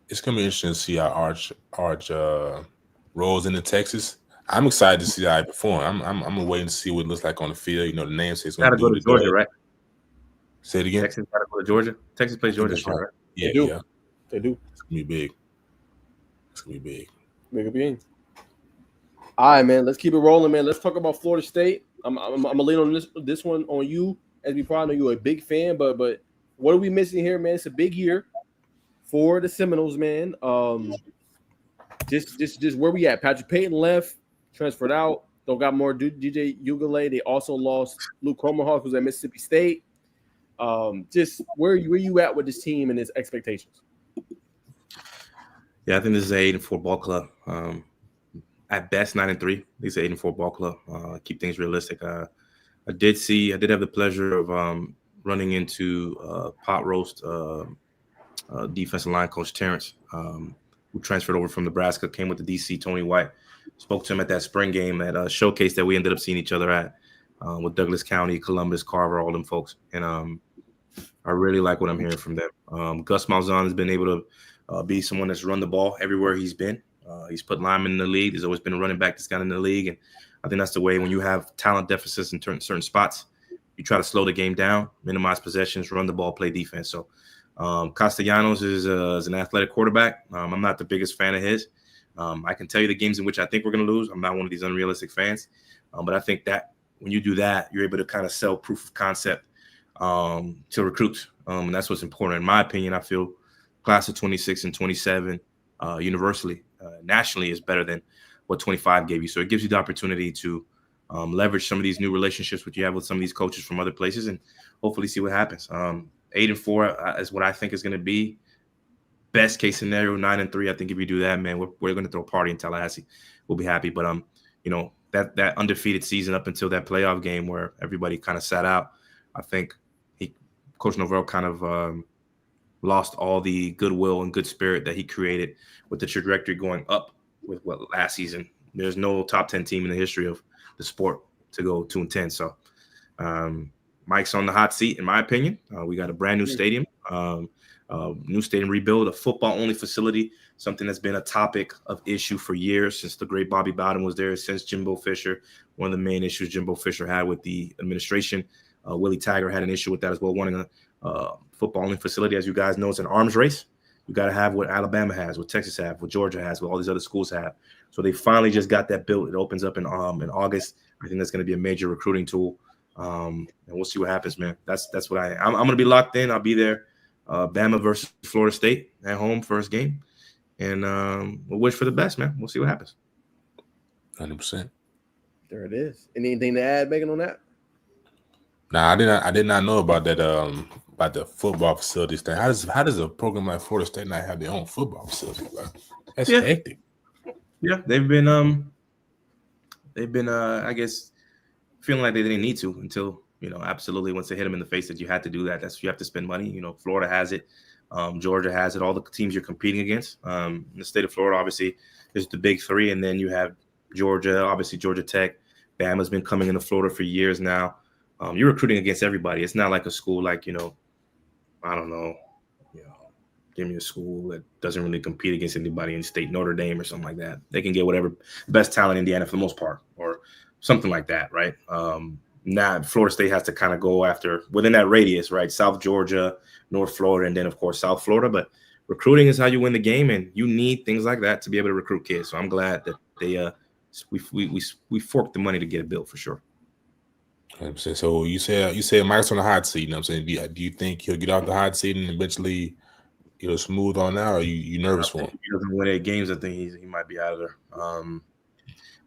it's gonna be interesting to see how Arch rolls into Texas. I'm excited to see how he perform. I'm gonna wait and see what it looks like on the field. You know, the namesake is gonna go to Georgia, right? Say it again. Texas got to go to Georgia. Texas plays Georgia, right? Yeah, They do. It's gonna be big. It's gonna be big. Bigger beans. All right, man. Let's keep it rolling, man. Let's talk about Florida State. I'm gonna lean on this one on you, SBProd. I know you're a big fan, but what are we missing here, man? It's a big year for the Seminoles, man. Just where we at? Patrick Payton left, transferred out. Don't got more DJ Ugale. They also lost Luke Omaha, who's at Mississippi State. Just where you at with this team and its expectations? Yeah, I think this is an 8-4 ball club. At best, 9-3. This is an 8-4 ball club. Keep things realistic. I did have the pleasure of running into pot roast defensive line coach Terrence, who transferred over from Nebraska, came with the DC, Tony White. Spoke to him at that spring game at a showcase that we ended up seeing each other at with Douglas County, Columbus, Carver, all them folks. And I really like what I'm hearing from them. Gus Malzahn has been able to be someone that's run the ball everywhere he's been. He's put linemen in the league. There's always been a running back that's got in the league. And I think that's the way when you have talent deficits in certain spots, you try to slow the game down, minimize possessions, run the ball, play defense. So Castellanos is an athletic quarterback. I'm not the biggest fan of his. I can tell you the games in which I think we're going to lose. I'm not one of these unrealistic fans. But I think that when you do that, you're able to kind of sell proof of concept to recruits. And that's what's important. In my opinion, I feel class of 26 and 27 universally, nationally is better than what 25 gave you. So it gives you the opportunity to leverage some of these new relationships which you have with some of these coaches from other places and hopefully see what happens. 8-4 is what I think is going to be. Best case scenario, 9-3. I think if you do that, man, we're going to throw a party in Tallahassee. We'll be happy. But that undefeated season up until that playoff game where everybody kind of sat out, I think Coach Norvell kind of lost all the goodwill and good spirit that he created with the trajectory going up with last season. There's no top 10 team in the history of the sport to go 2-10. So Mike's on the hot seat, in my opinion. We got a brand new stadium, new stadium rebuild, a football-only facility, something that's been a topic of issue for years since the great Bobby Bowden was there, since Jimbo Fisher. One of the main issues Jimbo Fisher had with the administration. Willie Taggart had an issue with that as well, wanting a football-only facility. As you guys know, it's an arms race. You got to have what Alabama has, what Texas have, what Georgia has, what all these other schools have. So they finally just got that built. It opens up in August. I think that's going to be a major recruiting tool. And we'll see what happens, man. That's what I'm going to be locked in. I'll be there. Bama versus Florida State at home, first game. And we'll wish for the best, man. We'll see what happens. 100%. There it is. Anything to add, Megan, on that? Nah, I did not know about that. About the football facilities thing. How does a program like Florida State not have their own football facility? That's hectic. Yeah, they've been I guess feeling like they didn't need to until absolutely once they hit them in the face that you had to do that. You have to spend money. Florida has it. Georgia has it. All the teams you're competing against. In the state of Florida, obviously, there's the big three, and then you have Georgia, obviously Georgia Tech. Bama's been coming into Florida for years now. You're recruiting against everybody. It's not like a school like, I don't know, give me a school that doesn't really compete against anybody in state, Notre Dame or something like that. They can get whatever best talent in Indiana for the most part, or something like that, right? Now Florida State has to kind of go after within that radius, right? South Georgia, North Florida, and then of course South Florida. But recruiting is how you win the game, and you need things like that to be able to recruit kids. So I'm glad that we forked the money to get it built for sure. 100%. So you said Mike's on the hot seat. You know what I'm saying? Do you think he'll get off the hot seat and eventually smooth on out, or you nervous for him? If he doesn't win 8 games, I think he might be out of there.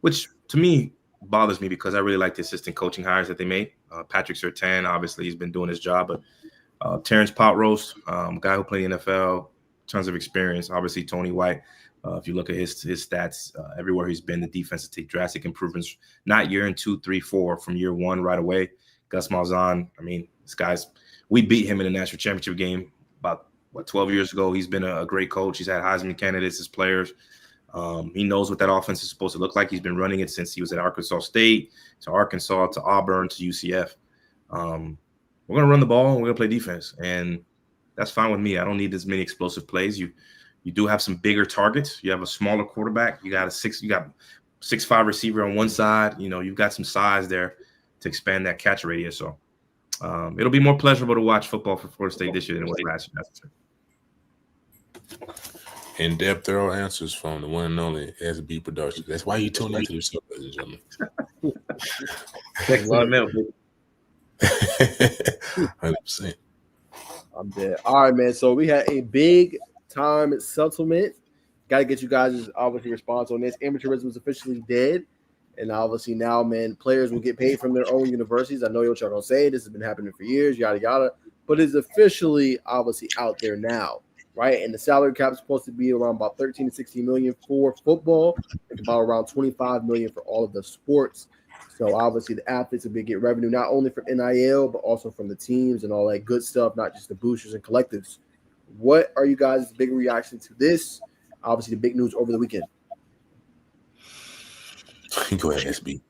Which to me bothers me because I really like the assistant coaching hires that they made. Patrick Surtain, obviously, he's been doing his job, but Terrence Potroast, guy who played in the NFL, tons of experience. Obviously, Tony White. If you look at his stats, everywhere he's been, the defense has taken drastic improvements. Not year in 2, 3, 4 from year 1 right away. Gus Malzahn, I mean, we beat him in the national championship game about 12 years ago. He's been a great coach. He's had Heisman candidates as players. He knows what that offense is supposed to look like. He's been running it since he was at Arkansas State, to Arkansas, to Auburn, to UCF. We're going to run the ball and we're going to play defense, and that's fine with me. I don't need as many explosive plays. You do have some bigger targets. You have a smaller quarterback. You got 6'5" receiver on one side. You've got some size there to expand that catch radius. So it'll be more pleasurable to watch football for Florida State this year than it was last year. In-depth, thorough answers from the one and only SB Production. That's why you tune into the show, ladies and gentlemen. 100%. I'm dead. All right, man. So we had a big time settlement. Got to get you guys' obviously response on this. Amateurism is officially dead, and obviously now, man, players will get paid from their own universities. I know y'all don't say this has been happening for years, yada yada, but it's officially obviously out there now, right? And the salary cap is supposed to be around about 13 to 16 million for football, and about around 25 million for all of the sports. So obviously the athletes will be getting revenue not only from NIL but also from the teams and all that good stuff, not just the boosters and collectives. What are you guys' big reaction to this? Obviously, the big news over the weekend. Go ahead, SB.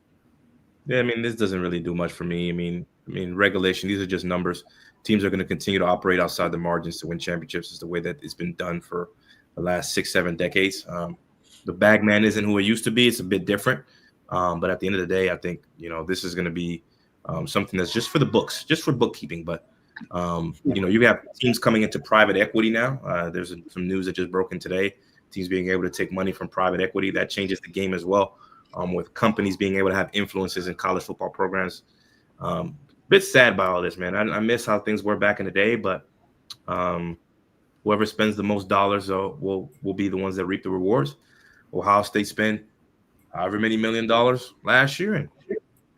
Yeah, I mean, this doesn't really do much for me. I mean, regulation, these are just numbers. Teams are going to continue to operate outside the margins to win championships is the way that it's been done for the last 6-7 decades. The bag man isn't who it used to be. It's a bit different. But at the end of the day, I think, this is going to be something that's just for the books, just for bookkeeping. But you have teams coming into private equity now. There's some news that just broke in today. Teams being able to take money from private equity. That changes the game as well, with companies being able to have influences in college football programs. Bit sad by all this, man. I miss how things were back in the day, but whoever spends the most dollars will be the ones that reap the rewards. Ohio State spent however many $1 million last year and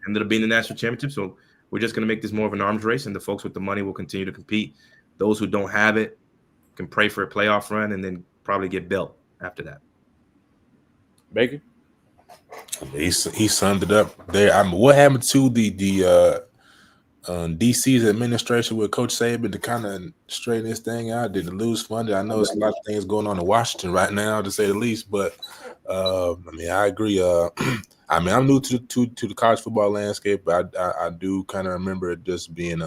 ended up being the national championship. So we're just going to make this more of an arms race, and the folks with the money will continue to compete. Those who don't have it can pray for a playoff run and then probably get built after that. Baker? He summed it up there. What happened to the DC's administration with Coach Saban to kind of straighten this thing out? Did it lose funding? I know there's a lot of things going on in Washington right now, to say the least, but I agree. I'm new to the college football landscape, but I do kind of remember it just being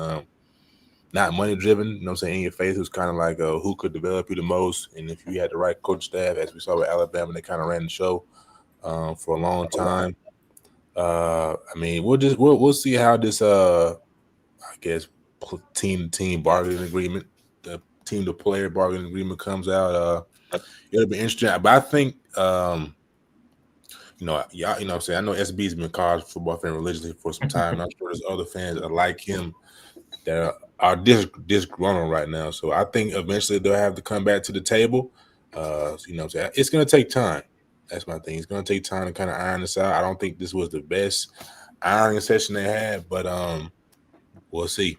not money driven. You know what I'm saying? In your face, it was kind of like who could develop you the most, and if you had the right coach staff, as we saw with Alabama, they kind of ran the show for a long time. We'll see how this team-to-team bargaining agreement, the team-to-player bargaining agreement comes out. It'll be interesting, but I think what I'm saying, I know SB's been a college football fan religiously for some time. I'm sure there's other fans that like him that are disgruntled right now. So I think eventually they'll have to come back to the table. What I'm saying? It's going to take time. That's my thing. It's going to take time to kind of iron this out. I don't think this was the best ironing session they had, but we'll see.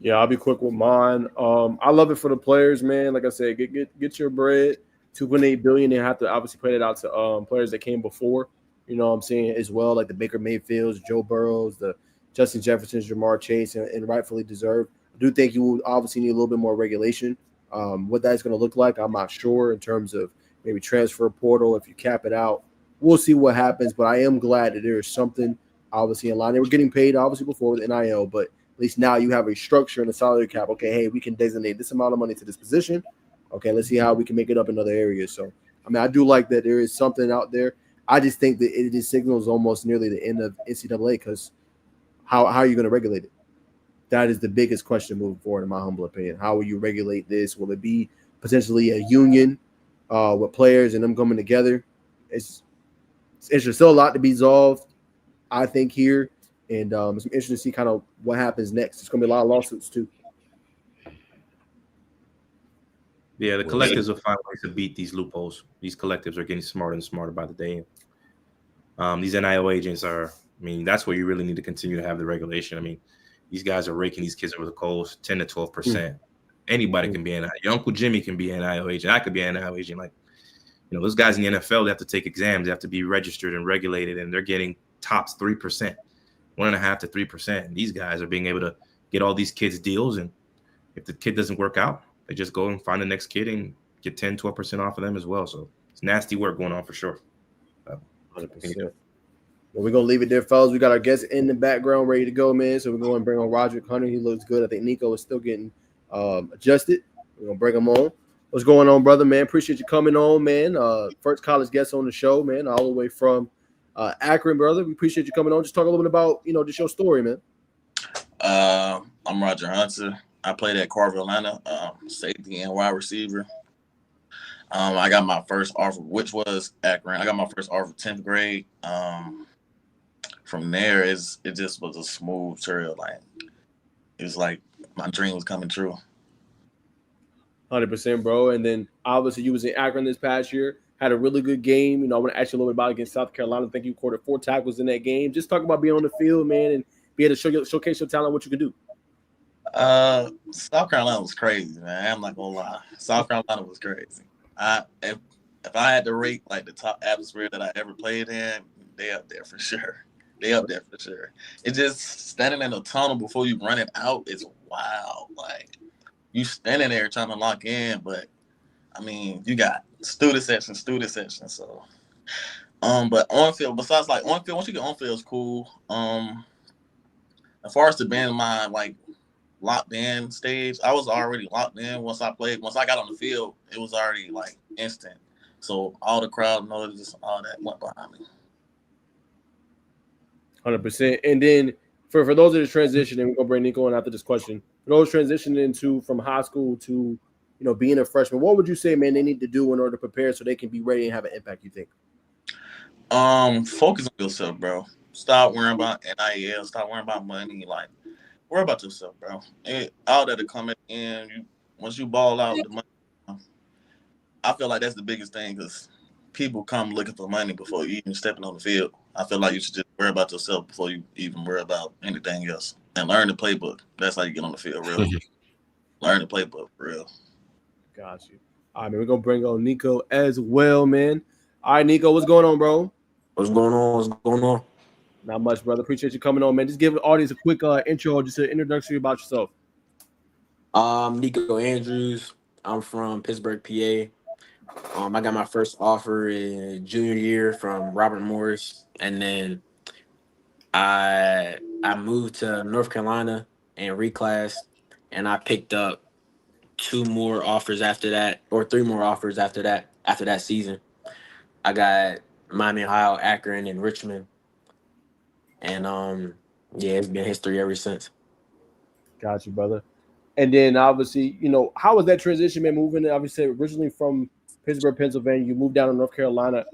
Yeah, I'll be quick with mine. I love it for the players, man. Like I said, get your bread. $2.8 billion. They have to obviously pay it out to players that came before. You know what I'm saying, as well, like the Baker Mayfields, Joe Burrows, the Justin Jeffersons, Jamar Chase, and rightfully deserved. I do think you will obviously need a little bit more regulation. What that's going to look like, I'm not sure in terms of maybe transfer portal. If you cap it out, we'll see what happens. But I am glad that there is something obviously in line. They were getting paid obviously before with NIL, but at least now you have a structure and a salary cap. Okay, hey, we can designate this amount of money to this position. Okay, let's see how we can make it up in other areas. So, I mean, I do like that there is something out there. I just think that it just signals almost nearly the end of NCAA because how are you going to regulate it? That is the biggest question moving forward, in my humble opinion. How will you regulate this? Will it be potentially a union with players and them coming together? There's still a lot to be solved, I think, here. And it's interesting to see kind of what happens next. It's going to be a lot of lawsuits, too. Yeah, the collectives will find ways to beat these loopholes. These collectives are getting smarter and smarter by the day. These NIL agents are, I mean, that's where you really need to continue to have the regulation. I mean, these guys are raking these kids over the coals, 10 to 12%. Anybody can be an NIL. Your Uncle Jimmy can be an NIL agent. I could be an NIL agent. Like, you know, those guys in the NFL, they have to take exams. They have to be registered and regulated, and they're getting tops 3%, 1.5% to 3%. And these guys are being able to get all these kids deals. And if the kid doesn't work out, they just go and find the next kid and get 10, 12% off of them as well. So it's nasty work going on for sure. 100%. Well, we're going to leave it there, fellas. We got our guests in the background ready to go, man. So we're going to bring on Roderick Hunter. He looks good. I think Niko is still getting adjusted. We're going to bring him on. What's going on, brother, man? Appreciate you coming on, man. First college guest on the show, man, all the way from Akron, brother. We appreciate you coming on. Just talk a little bit about, you know, just your story, man. I'm Roger Hunter. I played at Carver, Atlanta, safety and wide receiver. I got my first offer, which was Akron. I got my first offer 10th grade. From there, it just was a smooth trail. Like, it was like my dream was coming true. 100%, bro. And then obviously you was in Akron this past year, had a really good game. You know, I want to ask you a little bit about against South Carolina. I think you recorded 4 tackles in that game. Just talk about being on the field, man, and be able to showcase your talent, what you can do. South Carolina was crazy, man. I'm not gonna lie. South Carolina was crazy. If I had to rate like the top atmosphere that I ever played in, they up there for sure. It's just standing in a tunnel before you run it out is wild. Like, you standing there trying to lock in, but I mean, you got student section. So, but on field, besides like on field, once you get on field, it's cool. As far as the being my like locked in stage, I was already locked in once I got on the field, it was already like instant. So all the crowd noise, all that went behind me. 100%. And then for those that are transitioning, we're gonna bring Niko in after this question. For those transitioning from high school to, you know, being a freshman, what would you say, man, they need to do in order to prepare so they can be ready and have an impact, you think? Focus on yourself, bro. Stop worrying about NIL, stop worrying about money, like worry about yourself, bro. All that to come in, once you ball out the money, I feel like that's the biggest thing because people come looking for money before you even stepping on the field. I feel like you should just worry about yourself before you even worry about anything else. And learn the playbook. That's how you get on the field, real. Learn the playbook, for real. Got you. All right, man, we're going to bring on Niko as well, man. All right, Niko, what's going on, bro? What's going on? Not much, brother. Appreciate you coming on, man. Just give the audience a quick intro, just an introduction about yourself. Niko Andrews. I'm from Pittsburgh, PA. I got my first offer in junior year from Robert Morris, and then I moved to North Carolina and reclassed, and I picked up 2 more offers after that, or 3 more offers after that season. I got Miami, Ohio, Akron, and Richmond, and yeah, it's been history ever since. Got you, brother. And then obviously, you know, how was that transition, man? Moving, obviously, originally from Pittsburgh, Pennsylvania, you moved down to North Carolina.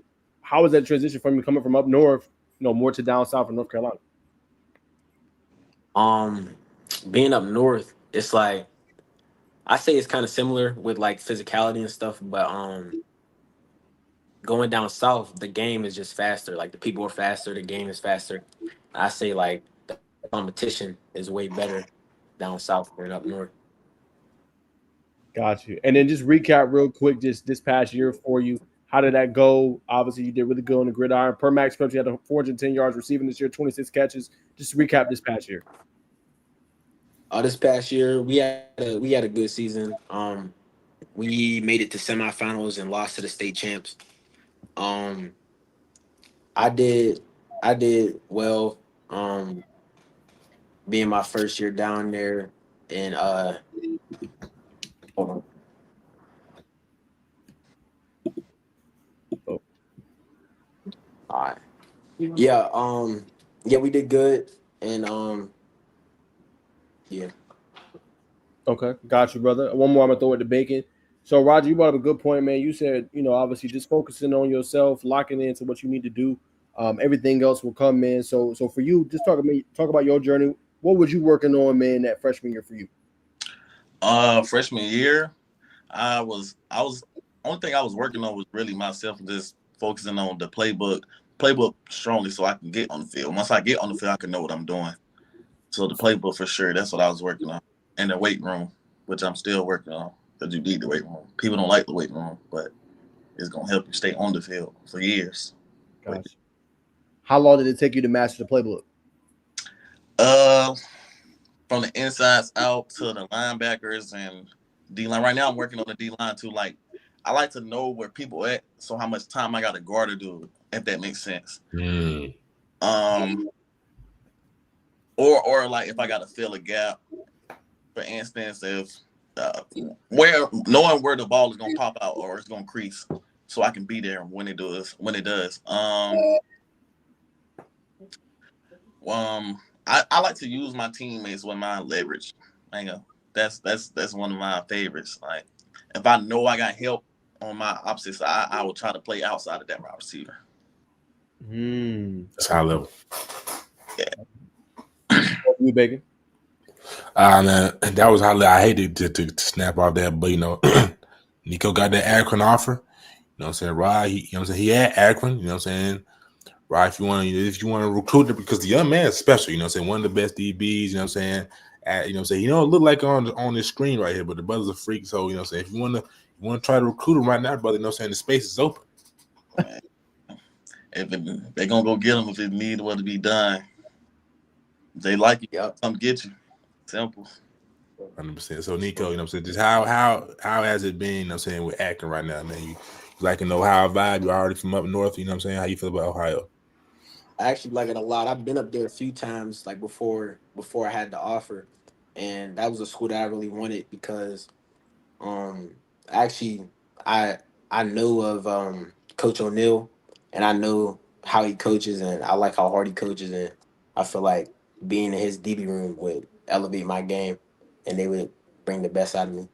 How was that transition from you coming from up north, you know, more to down south in North Carolina? Being up north, it's like, I say it's kind of similar with like physicality and stuff, but going down south, the game is just faster. Like, the people are faster, the game is faster. I say like the competition is way better down south than up north. Got you. And then just recap real quick, just this past year for you. How did that go? Obviously, you did really good on the gridiron. Per max preps, you had 410 yards receiving this year, 26 catches. Just recap this past year. This past year we had a good season. We made it to semifinals and lost to the state champs. Um, I did I did well. Um, being my first year down there, and hold on. Oh, All right. Yeah. Yeah, we did good, and yeah. okay, got you, brother. One more, I'm gonna throw it to Bacon. So, Roger, you brought up a good point, man. You said, obviously, just focusing on yourself, locking into what you need to do. Everything else will come, man. So for you, just talk about your journey. What was you working on, man, that freshman year for you? Freshman year, I was only thing I was working on was really myself, just focusing on the playbook strongly, so I can get on the field. Once I get on the field, I can know what I'm doing. So the playbook for sure, that's what I was working on, and the weight room, which I'm still working on, because you need the weight room. People don't like the weight room, but it's gonna help you stay on the field for years. Gotcha. How long did it take you to master the playbook? Uh, from the insides out to the linebackers and D line. Right now, I'm working on the D line too. Like, I like to know where people at, so how much time I got to guard or do, if that makes sense. Mm. Um, or like if I got to fill a gap, for instance, if where knowing where the ball is gonna pop out or it's gonna crease, so I can be there when it does. I like to use my teammates with my leverage. I know that's one of my favorites. Like, if I know I got help on my opposite side, I will try to play outside of that wide receiver. That's high level. You, Bacon? Man, that was high level. I hate to snap off that, but Niko got that Akron offer. You know what I'm saying? Rod, he had Akron. You know what I'm saying? Right, if you want to recruit it, because the young man is special, you know what I'm saying? One of the best DBs, you know what I'm saying? He don't look like on this screen right here, but the brother's a freak. So, you know what I'm saying? If you want to try to recruit him right now, brother, you know what I'm saying? The space is open. If they're gonna go get him if it need what to be done. If they like you, Yep. come get you. Simple. 100%. So, Niko, you know what I'm saying? Just how has it been, you know what I'm saying, with acting right now, man? You like in Ohio vibe, you already from up north, you know what I'm saying? How you feel about Ohio? I actually like it a lot. I've been up there a few times, like before I had the offer, and that was a school that I really wanted because um actually I I know of Coach O'Neal, and I know how he coaches, and I like how hard he coaches, and I feel like being in his DB room would elevate my game, and they would bring the best out of me.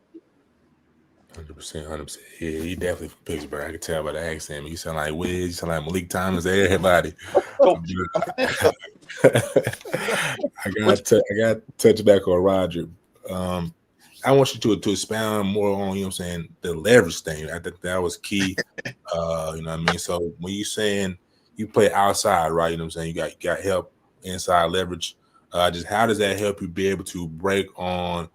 100%, 100%. Yeah, he definitely from Pittsburgh. I can tell by the accent. You sound like Wiz. You sound like Malik Thomas. Everybody. Oh, I got to touch back on Roger. I want you to expound more on, you know what I'm saying, the leverage thing. I think that was key. You know what I mean? So when you saying you play outside, right? You know what I'm saying? You got help inside leverage. Just how does that help you be able to break on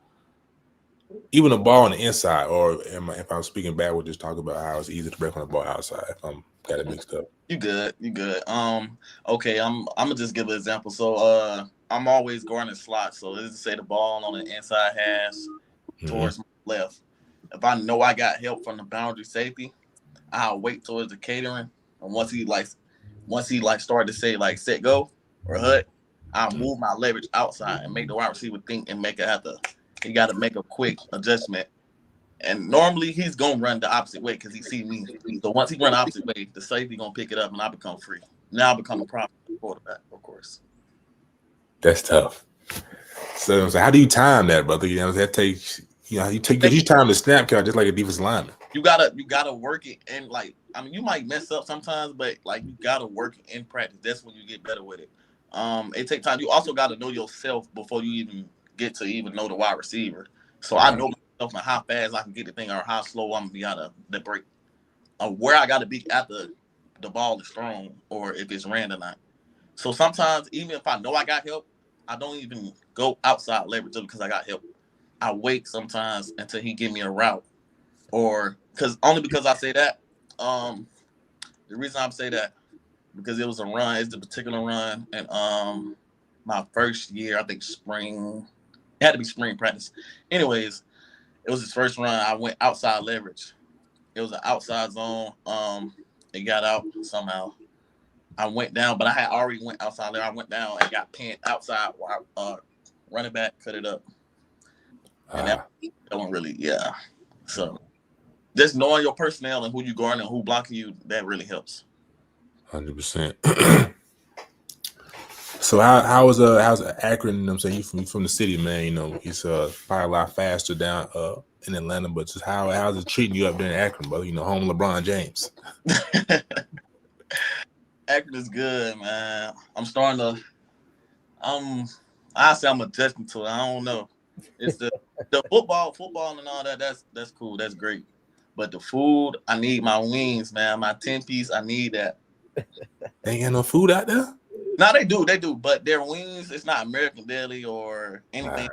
even a ball on the inside? Or if I'm speaking backward, just talk about how it's easy to break on the ball outside if I'm got it mixed up. You good. Okay, I'm gonna just give an example. So I'm always guarding slot. So let's just say the ball on the inside hash towards my left. If I know I got help from the boundary safety, I'll wait towards the catering. And once he start to say like set go or hut, I'll move my leverage outside and make the wide receiver think and he gotta make a quick adjustment. And normally he's gonna run the opposite way because he see me. So once he run the opposite way, the safety gonna pick it up and I become free. Now I become a problem for the quarterback, of course. That's tough. So how do you time that, brother? You know, that takes you time the snap count just like a defensive lineman. You gotta work it, and you might mess up sometimes, but like you gotta work it in practice. That's when you get better with it. It takes time. You also gotta know yourself before you even get to even know the wide receiver. So I know myself and how fast I can get the thing or how slow I'm gonna be out of the break. Where I gotta be after the ball is thrown or if it's ran or not. So sometimes even if I know I got help, I don't even go outside leverage because I got help. I wait sometimes until he give me a route. Or because I say that, the reason I say that because it was a run, it's the particular run, and my first year, I think spring It had to be spring practice. Anyways, it was his first run. I went outside leverage. It was an outside zone. It got out somehow. I went down, but I had already went outside there. I went down and got pinned outside while running back cut it up. And that one really, yeah. So just knowing your personnel and who you guarding and who blocking you, that really helps. 100%. So how's Akron? You know what I'm saying, you from the city, man. You know, it's probably a lot faster down in Atlanta, but just how's it treating you up there in Akron, bro? You know, home LeBron James. Akron is good, man. I'm starting to. I say I'm adjusting to it. I don't know. It's the football and all that. That's cool. That's great. But the food, I need my wings, man. My 10-piece, I need that. They ain't got no food out there. No, they do. But their wings, it's not American Deli or anything.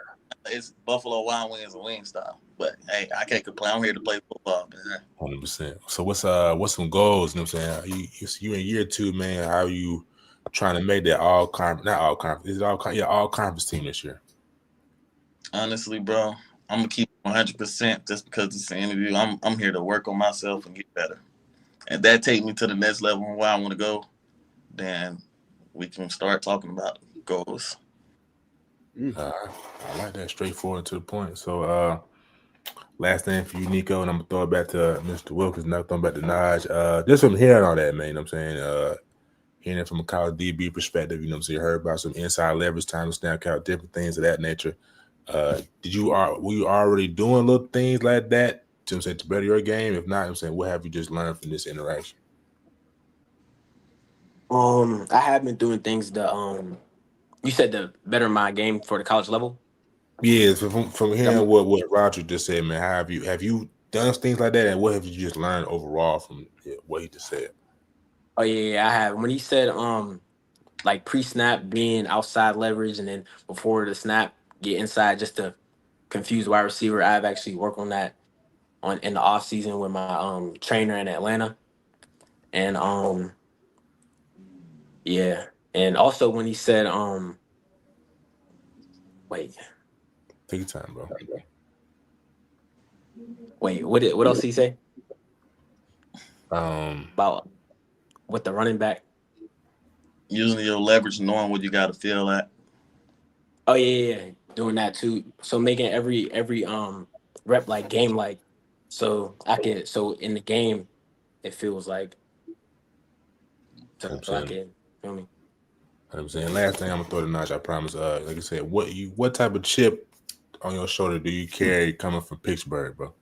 It's Buffalo Wild Wings and Wingstop. But hey, I can't complain. I'm here to play football, man. 100%. So what's some goals? You know what I'm saying? You in year 2, man. How are you trying to make that all conference? Is it all conference team this year? Honestly, bro, I'm gonna keep 100% just because it's an interview. I'm here to work on myself and get better, and that take me to the next level and where I want to go. Then we can start talking about goals. I like that, straightforward to the point. So last thing for you, Niko, and I'm gonna throw it back to Mr. Wilkins, now throwing back to Najeh. Just from hearing all that, man, you know what I'm saying? Hearing it from a college DB perspective, you know what I'm saying? Heard about some inside leverage, time to snap count, different things of that nature. Were you already doing little things like that to better your game? If not, I'm saying, what have you just learned from this interaction? I have been doing things to you said to better my game for the college level. Yeah, so from hearing what Roger just said, man, have you done things like that, and what have you just learned overall from what he just said? Oh yeah, I have. When he said like pre-snap being outside leverage, and then before the snap get inside just to confuse wide receiver, I've actually worked on that in the off season with my trainer in Atlanta, and yeah, and also when he said wait, take your time, bro. Wait, what else did he say? About with the running back. Using your leverage, knowing what you got to feel at. Oh yeah, doing that too. So making every rep like game like, so in the game it feels like. So I can feel me. I'm saying, last thing I'm gonna throw to Najeh, I promise. Like I said, what type of chip on your shoulder do you carry coming from Pittsburgh, bro?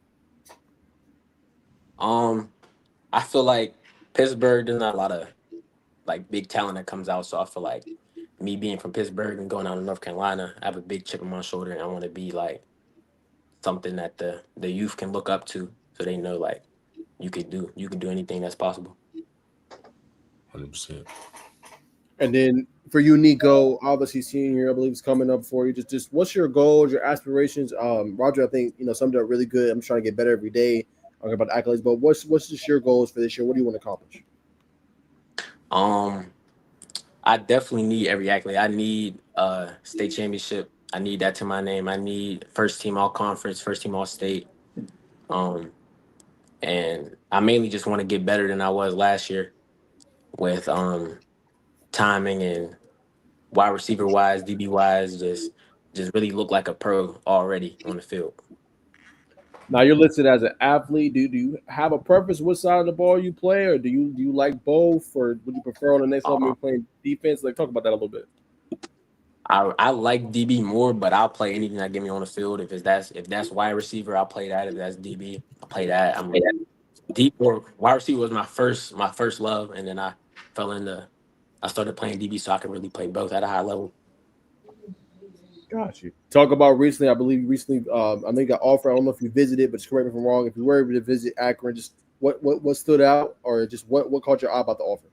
I feel like Pittsburgh, there's not a lot of like big talent that comes out, so I feel like me being from Pittsburgh and going out to North Carolina, I have a big chip on my shoulder, and I want to be like something that the youth can look up to, so they know like you can do anything that's possible. 100%. And then for you, Niko, obviously senior, I believe is coming up for you. Just what's your goals, your aspirations? Roger, I think summed it up really good. I'm trying to get better every day. Talking about the accolades, but what's just your goals for this year? What do you want to accomplish? I definitely need every accolade. I need state championship. I need that to my name. I need first team all conference, first team all state. And I mainly just want to get better than I was last year with timing and wide receiver wise, DB wise, just really look like a pro already on the field. Now you're listed as an athlete. Do you have a preference what side of the ball you play, or do you like both, or would you prefer on the next level playing defense? Like, talk about that a little bit. I like DB more, but I'll play anything that get me on the field. If that's wide receiver, I'll play that. If that's DB, I'll play that. I'm deep or wide receiver was my first love, and then I started playing DB so I could really play both at a high level. Got you. Talk about recently. I believe recently. I know you got offered. I don't know if you visited, but just correct me if I'm wrong. If you were able to visit Akron, just what stood out, or just what caught your eye about the offer?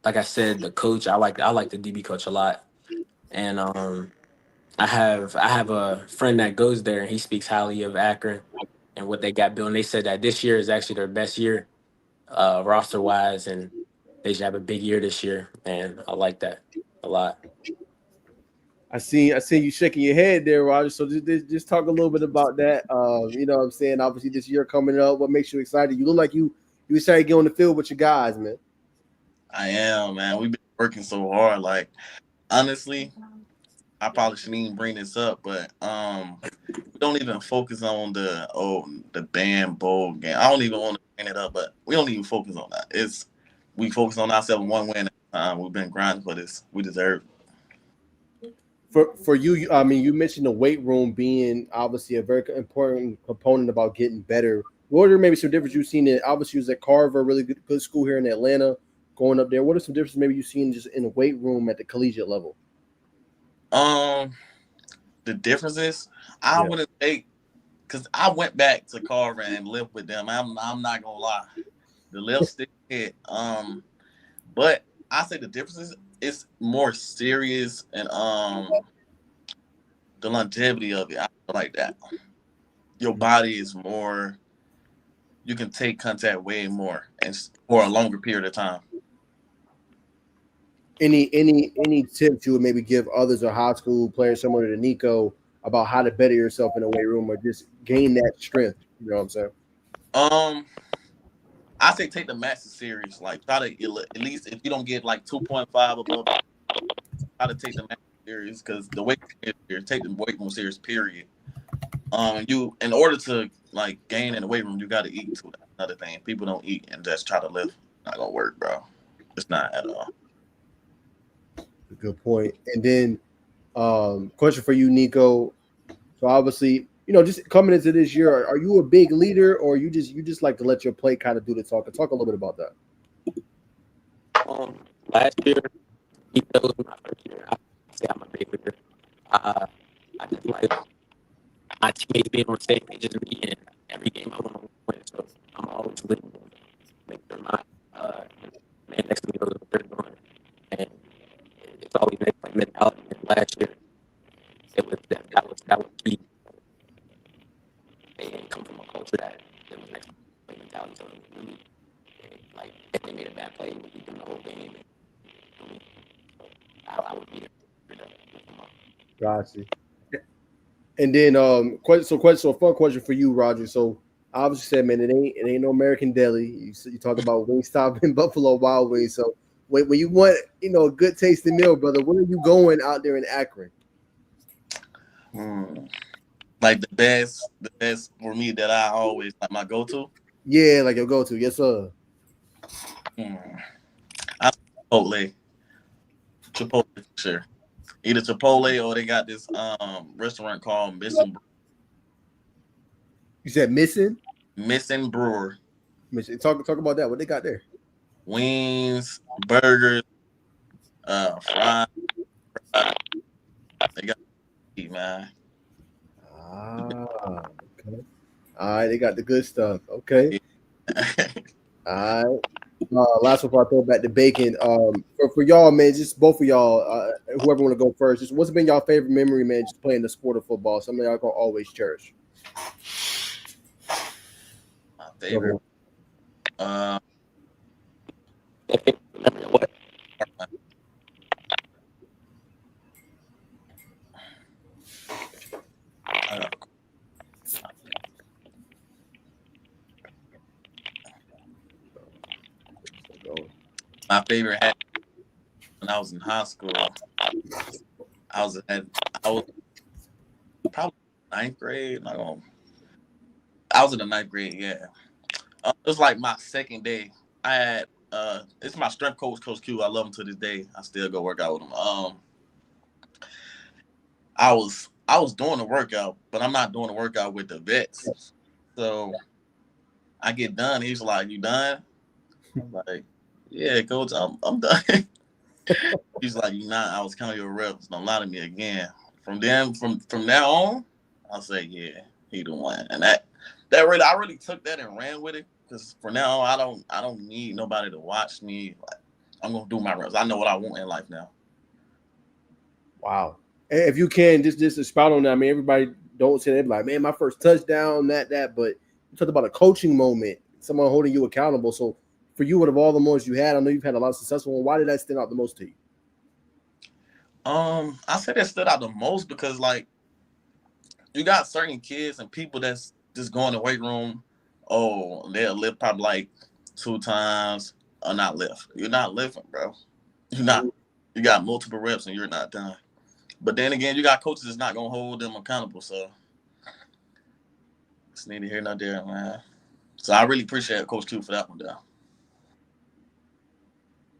Like I said, the coach. I like the DB coach a lot, and I have a friend that goes there, and he speaks highly of Akron and what they got built. And they said that this year is actually their best year, roster wise, and they should have a big year this year. And I like that a lot. I seen you shaking your head there, Roger. So just talk a little bit about that. You know what I'm saying? Obviously, this year coming up, what makes you excited? You look like you excited to get on the field with your guys, man. I am, man. We've been working so hard. Like, honestly, I probably shouldn't even bring this up, but we don't even focus on the band bowl game. I don't even want to bring it up, but we don't even focus on that. We focus on ourselves one win at a time. We've been grinding for this. We deserve it. For you, I mean, you mentioned the weight room being obviously a very important component about getting better. What are maybe some difference you've seen? In obviously, you was at Carver, really good school here in Atlanta. Going up there, what are some differences maybe you've seen just in the weight room at the collegiate level? The difference is I wouldn't take because I went back to Carver and lived with them. I'm not gonna lie, the left stick hit. But I say the difference is it's more serious and the longevity of it. I feel like that. Your body is more. You can take contact way more and for a longer period of time. Any tips you would maybe give others or high school players similar to Niko about how to better yourself in the weight room or just gain that strength? You know what I'm saying? I say take the matches serious. Like try to at least if you don't get like 2.5 above, try to take the match serious because the weight serious, take the weight room serious. Period. You in order to like gain in the weight room, you got to eat too. That's another thing. People don't eat and just try to lift. Not gonna work, bro. It's not at all. Good point. And then, question for you, Niko. So obviously, you know, just coming into this year, are you a big leader, or you just like to let your play kind of do the talking? Talk a little bit about that. Last year, that was my first year. I say I'm a big leader. I just like my teammates being on the same page as me, and every game I want to win. So I'm always leading. Make sure my man next to me knows what they're doing, and it's always like mentality. And last year, it was that was key. They didn't come from a culture that it was next mentality. So really, like if they made a bad play, we beat them the whole game. And, I would be there. Gotcha. And then, so fun question for you, Roger. So obviously said, man, it ain't no American Deli. You talk about Wingstop and Buffalo Wild Wings. So when you want, you know, a good tasting meal, brother, where are you going out there in Akron? Like the best for me that I always like my go-to. Yeah, like your go-to. Yes, sir. I Chipotle for sure. Either Chipotle or they got this restaurant called Missing. You said Missing Brewer. Talk about that. What they got there? Wings, burgers, fries. They got man. Okay. All right, they got the good stuff. Okay. All right. Last one before I throw back the bacon. For y'all, man, just both of y'all, whoever want to go first, just what's been y'all favorite memory, man, just playing the sport of football? Something y'all gonna always cherish. My favorite. What? My favorite hat when I was in high school. I was probably ninth grade. I was in the ninth grade. Yeah, it was like my second day. I had it's my strength coach, Coach Q. I love him to this day. I still go work out with him. I was doing the workout, but I'm not doing the workout with the vets. So I get done. He's like, "You done?" I'm like, "Yeah, coach, I'm done." He's like, "You not?" I was counting your reps. Don't lie to me again. From now on, I'll say, "Yeah, he the one." And that really, I really took that and ran with it because from now on, I don't need nobody to watch me. Like, I'm gonna do my reps. I know what I want in life now. Wow. And if you can, just expound on that. I mean, everybody don't say that, like, man, my first touchdown, that. But you talked about a coaching moment, someone holding you accountable. So for you, out of all the moments you had, I know you've had a lot of successful ones. Why did that stand out the most to you? I said that stood out the most because like you got certain kids and people that's just going to weight room. Oh, they'll lift probably like 2 times or not lift. You're not lifting, bro. You're not. You got multiple reps and you're not done. But then again, you got coaches that's not gonna hold them accountable. So it's neither here nor there, man. So I really appreciate Coach Q for that one, though.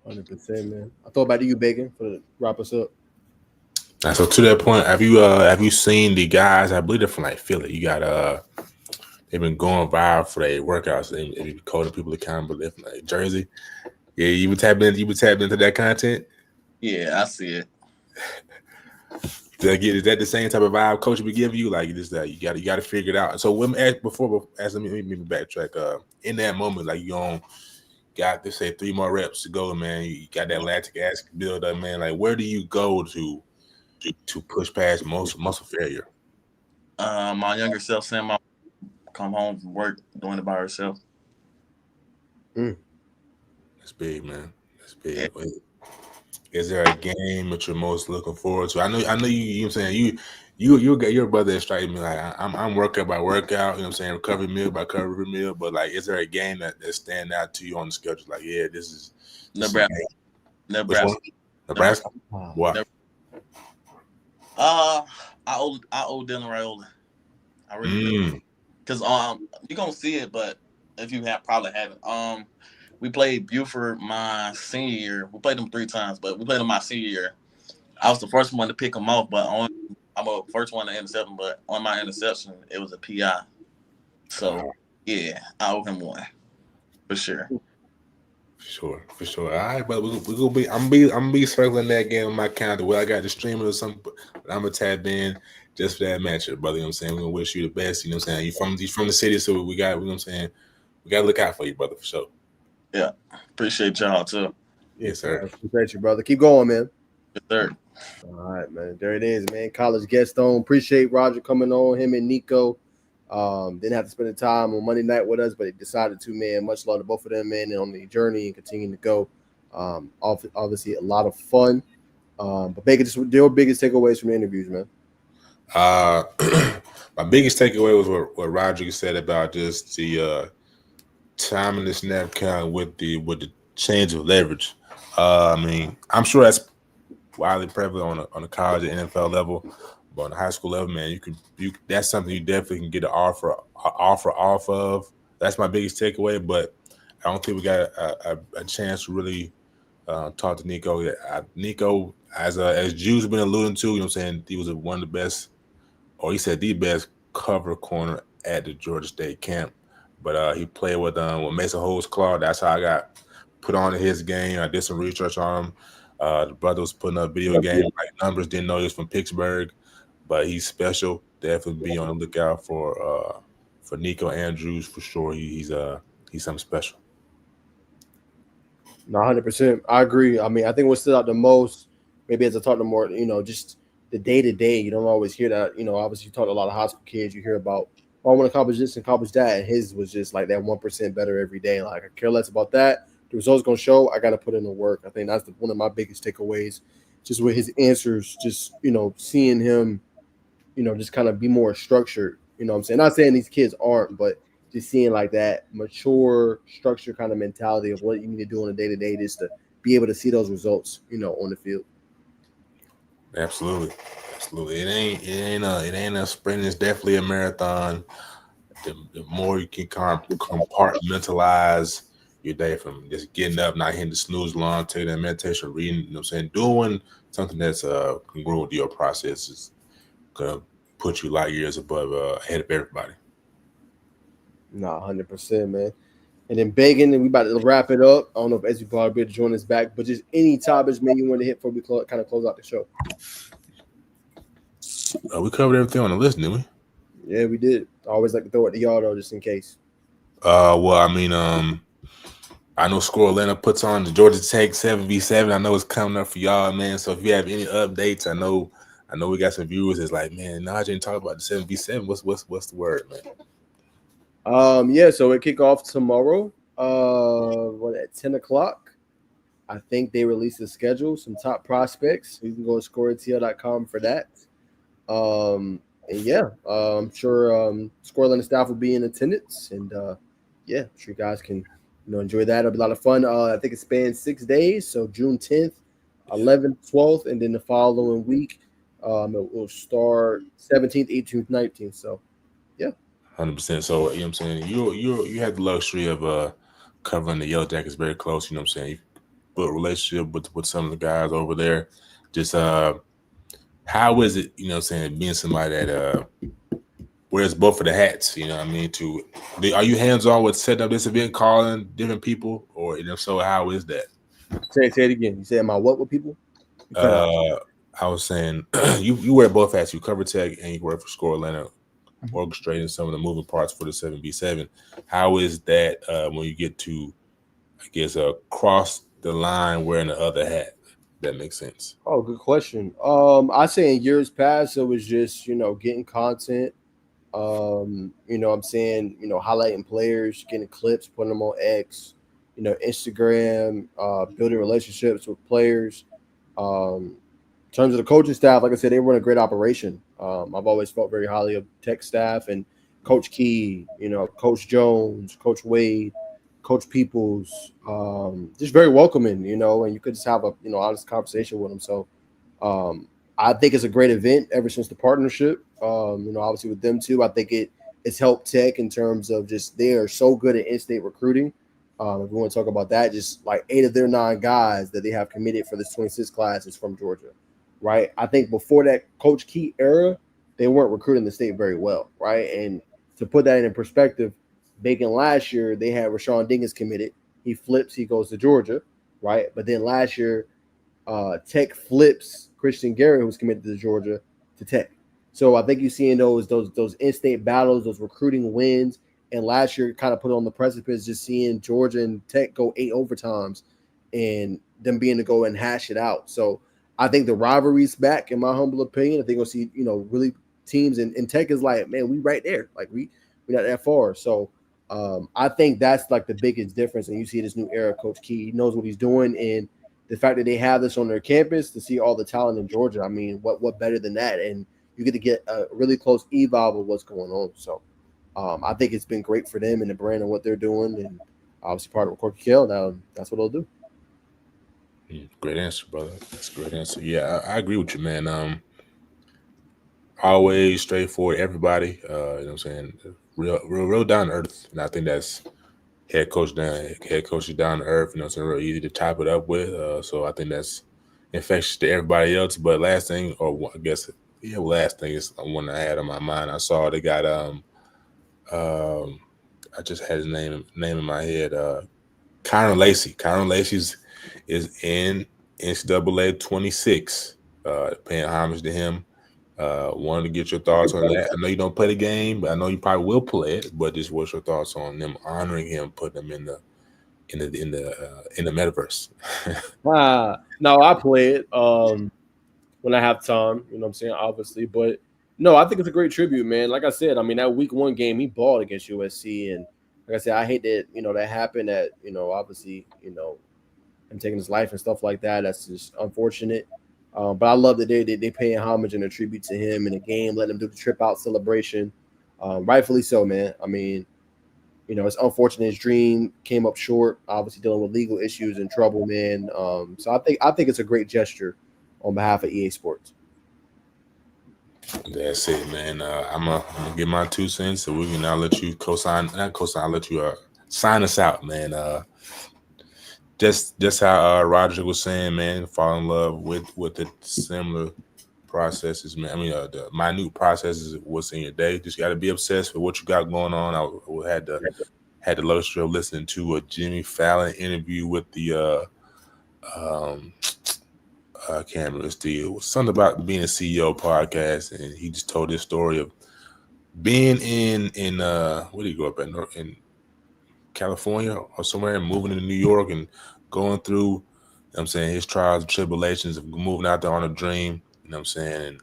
100%, man. I thought about you, Bacon, for the wrap us up. And so to that point, have you seen the guys? I believe they're from like Philly. You got they've been going viral for their workouts. They be holding people accountable. They're from like Jersey. Yeah, you would tap into that content. Yeah, I see it. Is that the same type of vibe coach be giving you? Like this, that you got to figure it out. So when let me backtrack. In that moment, like you got to say 3 more reps to go, man. You got that lactic acid build up, man. Like where do you go to push past muscle failure? My younger self saying my come home from work doing it by herself. That's big, man. That's big. Yeah. Is there a game that you're most looking forward to? I know you know what I'm saying, your brother is striking me like I'm workout by workout, you know what I'm saying, recovery meal by recovery meal, but like is there a game that stand out to you on the schedule? Like, yeah, this is Nebraska. Nebraska? Why? I owe Dylan Raiola. I really do. Because you're gonna see it, but if you probably haven't. We played Buford my senior year. We played them 3 times, but we played them my senior year. I was the first one to pick them off, but I'm the first one to intercept them. But on my interception, it was a PI. So yeah, I owe him one for sure. For sure. All right, but I'm gonna be circling that game on my calendar. Well, I got the streaming or something, but I'm gonna tap in just for that matchup, brother. You know what I'm saying? We're gonna wish you the best. You know what I'm saying? You from the city, so we got. You know what I'm saying? We gotta look out for you, brother, for sure. Yeah, appreciate y'all too. Yes, sir. Appreciate you, brother. Keep going, man. Yes, sir. All right, man. There it is, man. College guest on. Appreciate Roger coming on. Him and Niko. Didn't have to spend the time on Monday night with us, but he decided to, man. Much love to both of them, man, and on the journey and continuing to go. Obviously, a lot of fun. But Baker, just your biggest takeaways from the interviews, man. My biggest takeaway was what Roderick said about just the time in the snap count with the change of leverage. I mean, I'm sure that's widely prevalent on a college and NFL level, but on the high school level, man, that's something you definitely can get an offer off of. That's my biggest takeaway. But I don't think we got a chance to really talk to Niko. Niko, as Jude's been alluding to, you know what I'm saying, he was one of the best, or he said the best cover corner at the Georgia State camp. But he played with Mason Holtzclaw. That's how I got put on to his game. I did some research on him. The brother was putting up video game like numbers. Didn't know he was from Pittsburgh, but he's special. Definitely be on the lookout for Niko Andrews for sure. He's something special. No, 100%. I agree. I mean, I think what stood out the most, maybe as I talk to more, just the day-to-day. You don't always hear that. Obviously, you talk to a lot of high school kids. You hear about, I want to accomplish this and accomplish that. And his was just like that 1% better every day. Like, I care less about that. The results going to show. I got to put in the work. I think that's one of my biggest takeaways, just with his answers, just, seeing him, just kind of be more structured. You know what I'm saying? Not saying these kids aren't, but just seeing like that mature, structured kind of mentality of what you need to do on a day-to-day just to be able to see those results, on the field. Absolutely. It ain't a sprint. It's definitely a marathon. The more you can compartmentalize your day from just getting up, not hitting the snooze alarm, taking that meditation, reading, you know what I'm saying, doing something that's congruent to your process is gonna put you light years above ahead of everybody. Nah, 100%, man. And then Bacon, and we about to wrap it up. I don't know if SBProd will be able to join us back, but just any topics, man, you want to hit before we kind of close out the show. We covered everything on the list, didn't we? Yeah, we did. I always like to throw it to y'all though, just in case. Well, I mean, I know Squirrel Atlanta puts on the Georgia Tech 7v7. I know it's coming up for y'all, man. So if you have any updates, I know we got some viewers that's like, man, Najeh didn't talk about the 7v7. What's the word, man? Yeah, so it kick off tomorrow. At 10 o'clock. I think they released a schedule, some top prospects. You can go to scoreatl.com for that. And yeah, I'm sure Scoreline staff will be in attendance, and yeah, I'm sure you guys can enjoy that. It'll be a lot of fun. I think it spans 6 days, so June 10th, 11th, 12th, and then the following week, it will start 17th, 18th, 19th. So yeah. 100%. So, you know what I'm saying? You had the luxury of covering the Yellow Jackets very close, you know what I'm saying? You built a relationship with some of the guys over there. Just how is it, you know what I'm saying, being somebody that wears both of the hats, you know what I mean? Are you hands-on with setting up this event, calling different people, or if so, how is that? Say it again. You said, am I what with people? You cut out. I was saying you wear both hats. You cover tech and you work for Score Atlanta, orchestrating some of the moving parts for the 7v7. How is that when you get to, I guess, cross the line wearing the other hat? That makes sense. Oh, good question. I say in years past it was just getting content. I'm saying highlighting players, getting clips, putting them on X, Instagram, building relationships with players. In terms of the coaching staff, like I said, they run a great operation. I've always felt very highly of tech staff and Coach Key, Coach Jones, Coach Wade, Coach Peoples, just very welcoming, and you could just have a honest conversation with them. So I think it's a great event ever since the partnership. Obviously with them too, I think it's helped Tech in terms of just they are so good at in-state recruiting. If we want to talk about that, just like 8 of their 9 guys that they have committed for this 26 class is from Georgia, right? I think before that Coach Key era, they weren't recruiting the state very well, right? And to put that in perspective, Bacon last year, they had Rashawn Dinkins committed. He flips, he goes to Georgia, right? But then last year, Tech flips Christian Garrett, who's committed to Georgia, to Tech. So I think you're seeing those in-state battles, those recruiting wins. And last year kind of put on the precipice, just seeing Georgia and Tech go 8 overtimes and them being to go and hash it out. So I think the rivalry's back, in my humble opinion. I think we'll see, really teams and Tech is like, man, we right there. Like we're not that far. So I think that's like the biggest difference. And you see this new era, Coach Key, he knows what he's doing. And the fact that they have this on their campus to see all the talent in Georgia, I mean, what better than that? And you get to get a really close eval of what's going on. So I think it's been great for them and the brand and what they're doing. And obviously part of Mikel, now that's what they'll do. Great answer, brother. That's a great answer. Yeah, I agree with you, man. Always straightforward, everybody. You know what I'm saying? Real down to earth. And I think that's head coach is down to earth, you know, so real easy to top it up with. So I think that's infectious to everybody else. But last thing, or I guess, last thing is one I had on my mind. I saw they got I just had his name in my head. Kyron Lacey. Kyron Lacey is in NCAA 26. Paying homage to him. Wanted to get your thoughts on that. I know you don't play the game, but I know you probably will play it. But just what's your thoughts on them honoring him, putting him in the metaverse? No, I play it when I have time. You know what I'm saying? Obviously, but no, I think it's a great tribute, man. Like I said, I mean that week 1 game he balled against USC, and like I said, I hate that that happened. That obviously him taking his life and stuff like that. That's just unfortunate. But I love that they paying homage and a tribute to him in the game, letting him do the trip out celebration. Rightfully so, man. I mean, it's unfortunate his dream came up short, obviously dealing with legal issues and trouble, man. So I think it's a great gesture on behalf of EA Sports. That's it, man. I'm gonna get my 2 cents, so we can now let you I'll let you sign us out, man. Just how Roderick was saying, man, fall in love with the similar processes, man. I mean, the minute processes of what's in your day. Just got to be obsessed with what you got going on. I had the luxury of listening to a Jimmy Fallon interview with the I can't remember it was something about being a CEO podcast, and he just told this story of being in where did he grow up in California or somewhere, and moving to New York and going through, you know what I'm saying, his trials and tribulations of moving out there on a dream, you know what I'm saying, and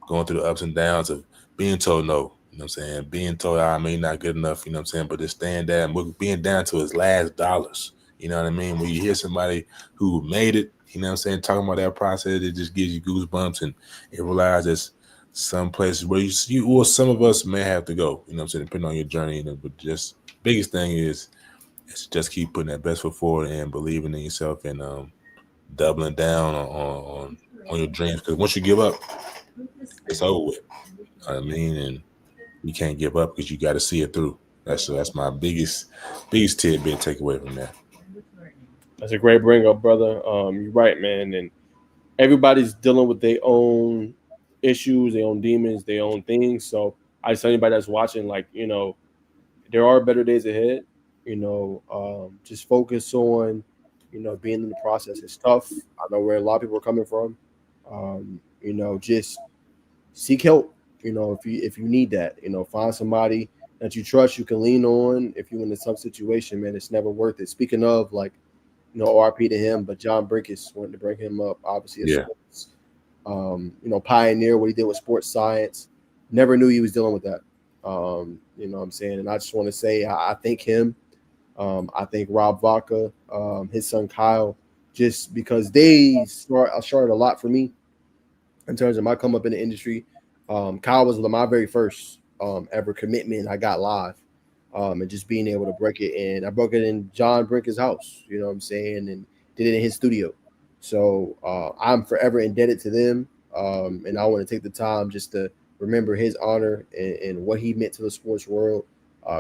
going through the ups and downs of being told no, you know what I'm saying, being told I may not good enough, you know what I'm saying, but just staying there and being down to his last dollars, You know what I mean? When you hear somebody who made it, you know what I'm saying, talking about that process, it just gives you goosebumps, and you realize there's some places where you or some of us may have to go, you know what I'm saying, depending on your journey. You know, but just biggest thing is just keep putting that best foot forward and believing in yourself and doubling down on your dreams. Because once you give up, it's over with. You know what I mean? And you can't give up because you got to see it through. That's my biggest tidbit take away from that. That's a great bring up, brother. You're right, man. And everybody's dealing with their own issues, their own demons, their own things. So I just tell anybody that's watching, like, you know, there are better days ahead. You know, just focus on, you know, being in the process. It's tough. I know where a lot of people are coming from. You know, just seek help. You know, if you need that, you know, find somebody that you trust, you can lean on. If you're in a tough situation, man, it's never worth it. Speaking of, like, you know, RP to him, but John Brinkus wanted to bring him up, obviously, as sports, you know, pioneer what he did with sports science. Never knew he was dealing with that. You know what I'm saying? And I just want to say I thank him. I think Rob Vaca, his son Kyle, just because they started a lot for me in terms of my come up in the industry. Kyle was my very first ever commitment I got live. And just being able to break it. And I broke it in John Brinker's house, you know what I'm saying, and did it in his studio. So I'm forever indebted to them. And I want to take the time just to remember his honor and what he meant to the sports world.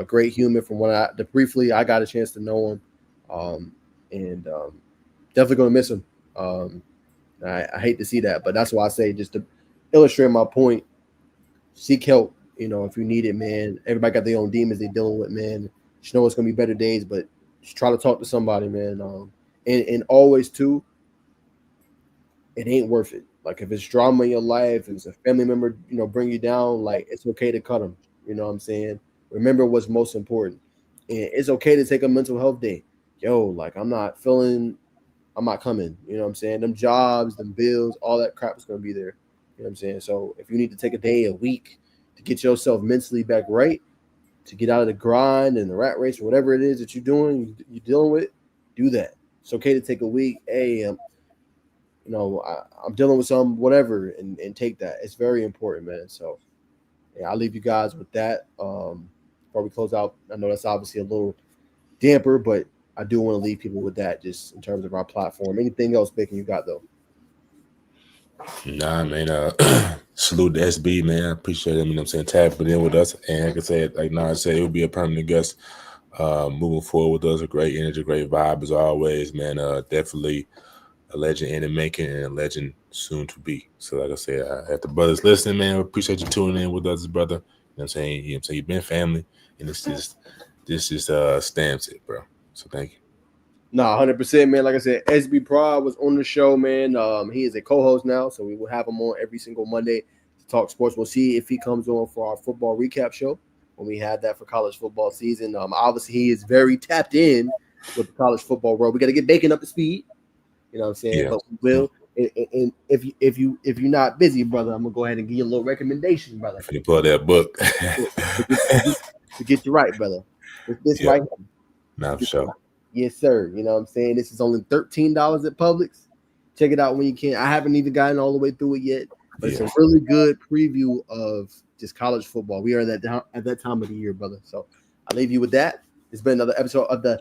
Great human from when briefly I got a chance to know him. And definitely going to miss him. I hate to see that, but that's why I say, just to illustrate my point, seek help. You know, if you need it, man. Everybody got their own demons they're dealing with, man. Just know it's gonna be better days, but just try to talk to somebody, man. And always too, it ain't worth it. Like, if it's drama in your life, if it's a family member, you know, bring you down, like, it's okay to cut them. You know what I'm saying? Remember what's most important, and it's okay to take a mental health day. Yo, like, I'm not coming. You know what I'm saying? Them jobs, them bills, all that crap is gonna be there. You know what I'm saying? So if you need to take a day, a week, to get yourself mentally back right, to get out of the grind and the rat race or whatever it is that you're doing, you're dealing with, do that. It's okay to take a week. Hey, you know, I'm dealing with some whatever, and take that. It's very important, man. So yeah, I'll leave you guys with that. Before we close out, I know that's obviously a little damper, but I do want to leave people with that, just in terms of our platform. Anything else, Bacon, you got though? Nah, man. Salute to SB, man. I appreciate him, you know what I'm saying, tapping in with us. And like I said, like Najeh said, it will be a permanent guest moving forward with us. A great energy, great vibe as always, man. Definitely a legend in the making and a legend soon to be. So like I said, at the brothers listening, man, we appreciate you tuning in with us, brother. You know what I'm saying? You know what I'm saying? You've been family, and this just stamps it, bro. So thank you. Nah, 100%, man. Like I said, SBProd was on the show, man. He is a co-host now, so we will have him on every single Monday to talk sports. We'll see if he comes on for our football recap show when we have that for college football season. Obviously, he is very tapped in with the college football world. We got to get Bacon up to speed. You know what I'm saying? Yeah. But we will. And if you're not busy, brother, I'm gonna go ahead and give you a little recommendation, brother. If you pull that book, to get you right, brother. This yeah. right here. Not for sure. Yes, sir. You know what I'm saying? This is only $13 at Publix. Check it out when you can. I haven't even gotten all the way through it yet, but it's a really good preview of just college football. We are at that time of the year, brother. So I'll leave you with that. It's been another episode of the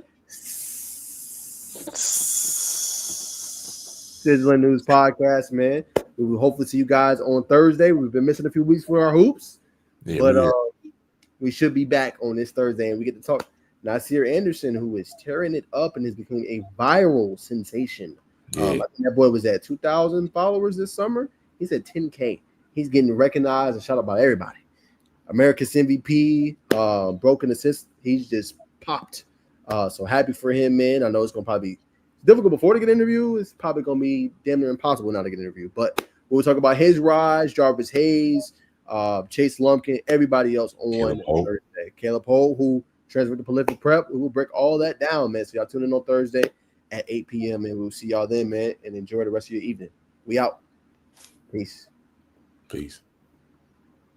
Sizzling News Podcast, man. We will hopefully see you guys on Thursday. We've been missing a few weeks for our hoops, but we should be back on this Thursday, and we get to talk Nasir Anderson, who is tearing it up and is becoming a viral sensation. I think that boy was at 2,000 followers this summer. He's at 10K. He's getting recognized and shout out by everybody. America's MVP, broken assist. He's just popped. So happy for him, man. I know it's going to probably be difficult before to get an interview. It's probably going to be damn near impossible now to get an interview. But we'll talk about his rise, Jarvis Hayes, Chase Lumpkin, everybody else on Thursday. Caleb Holt, who transferred to Prolific Prep. We will break all that down, man. So y'all tune in on Thursday at 8 p.m. and we'll see y'all then, man. And enjoy the rest of your evening. We out. Peace. Peace.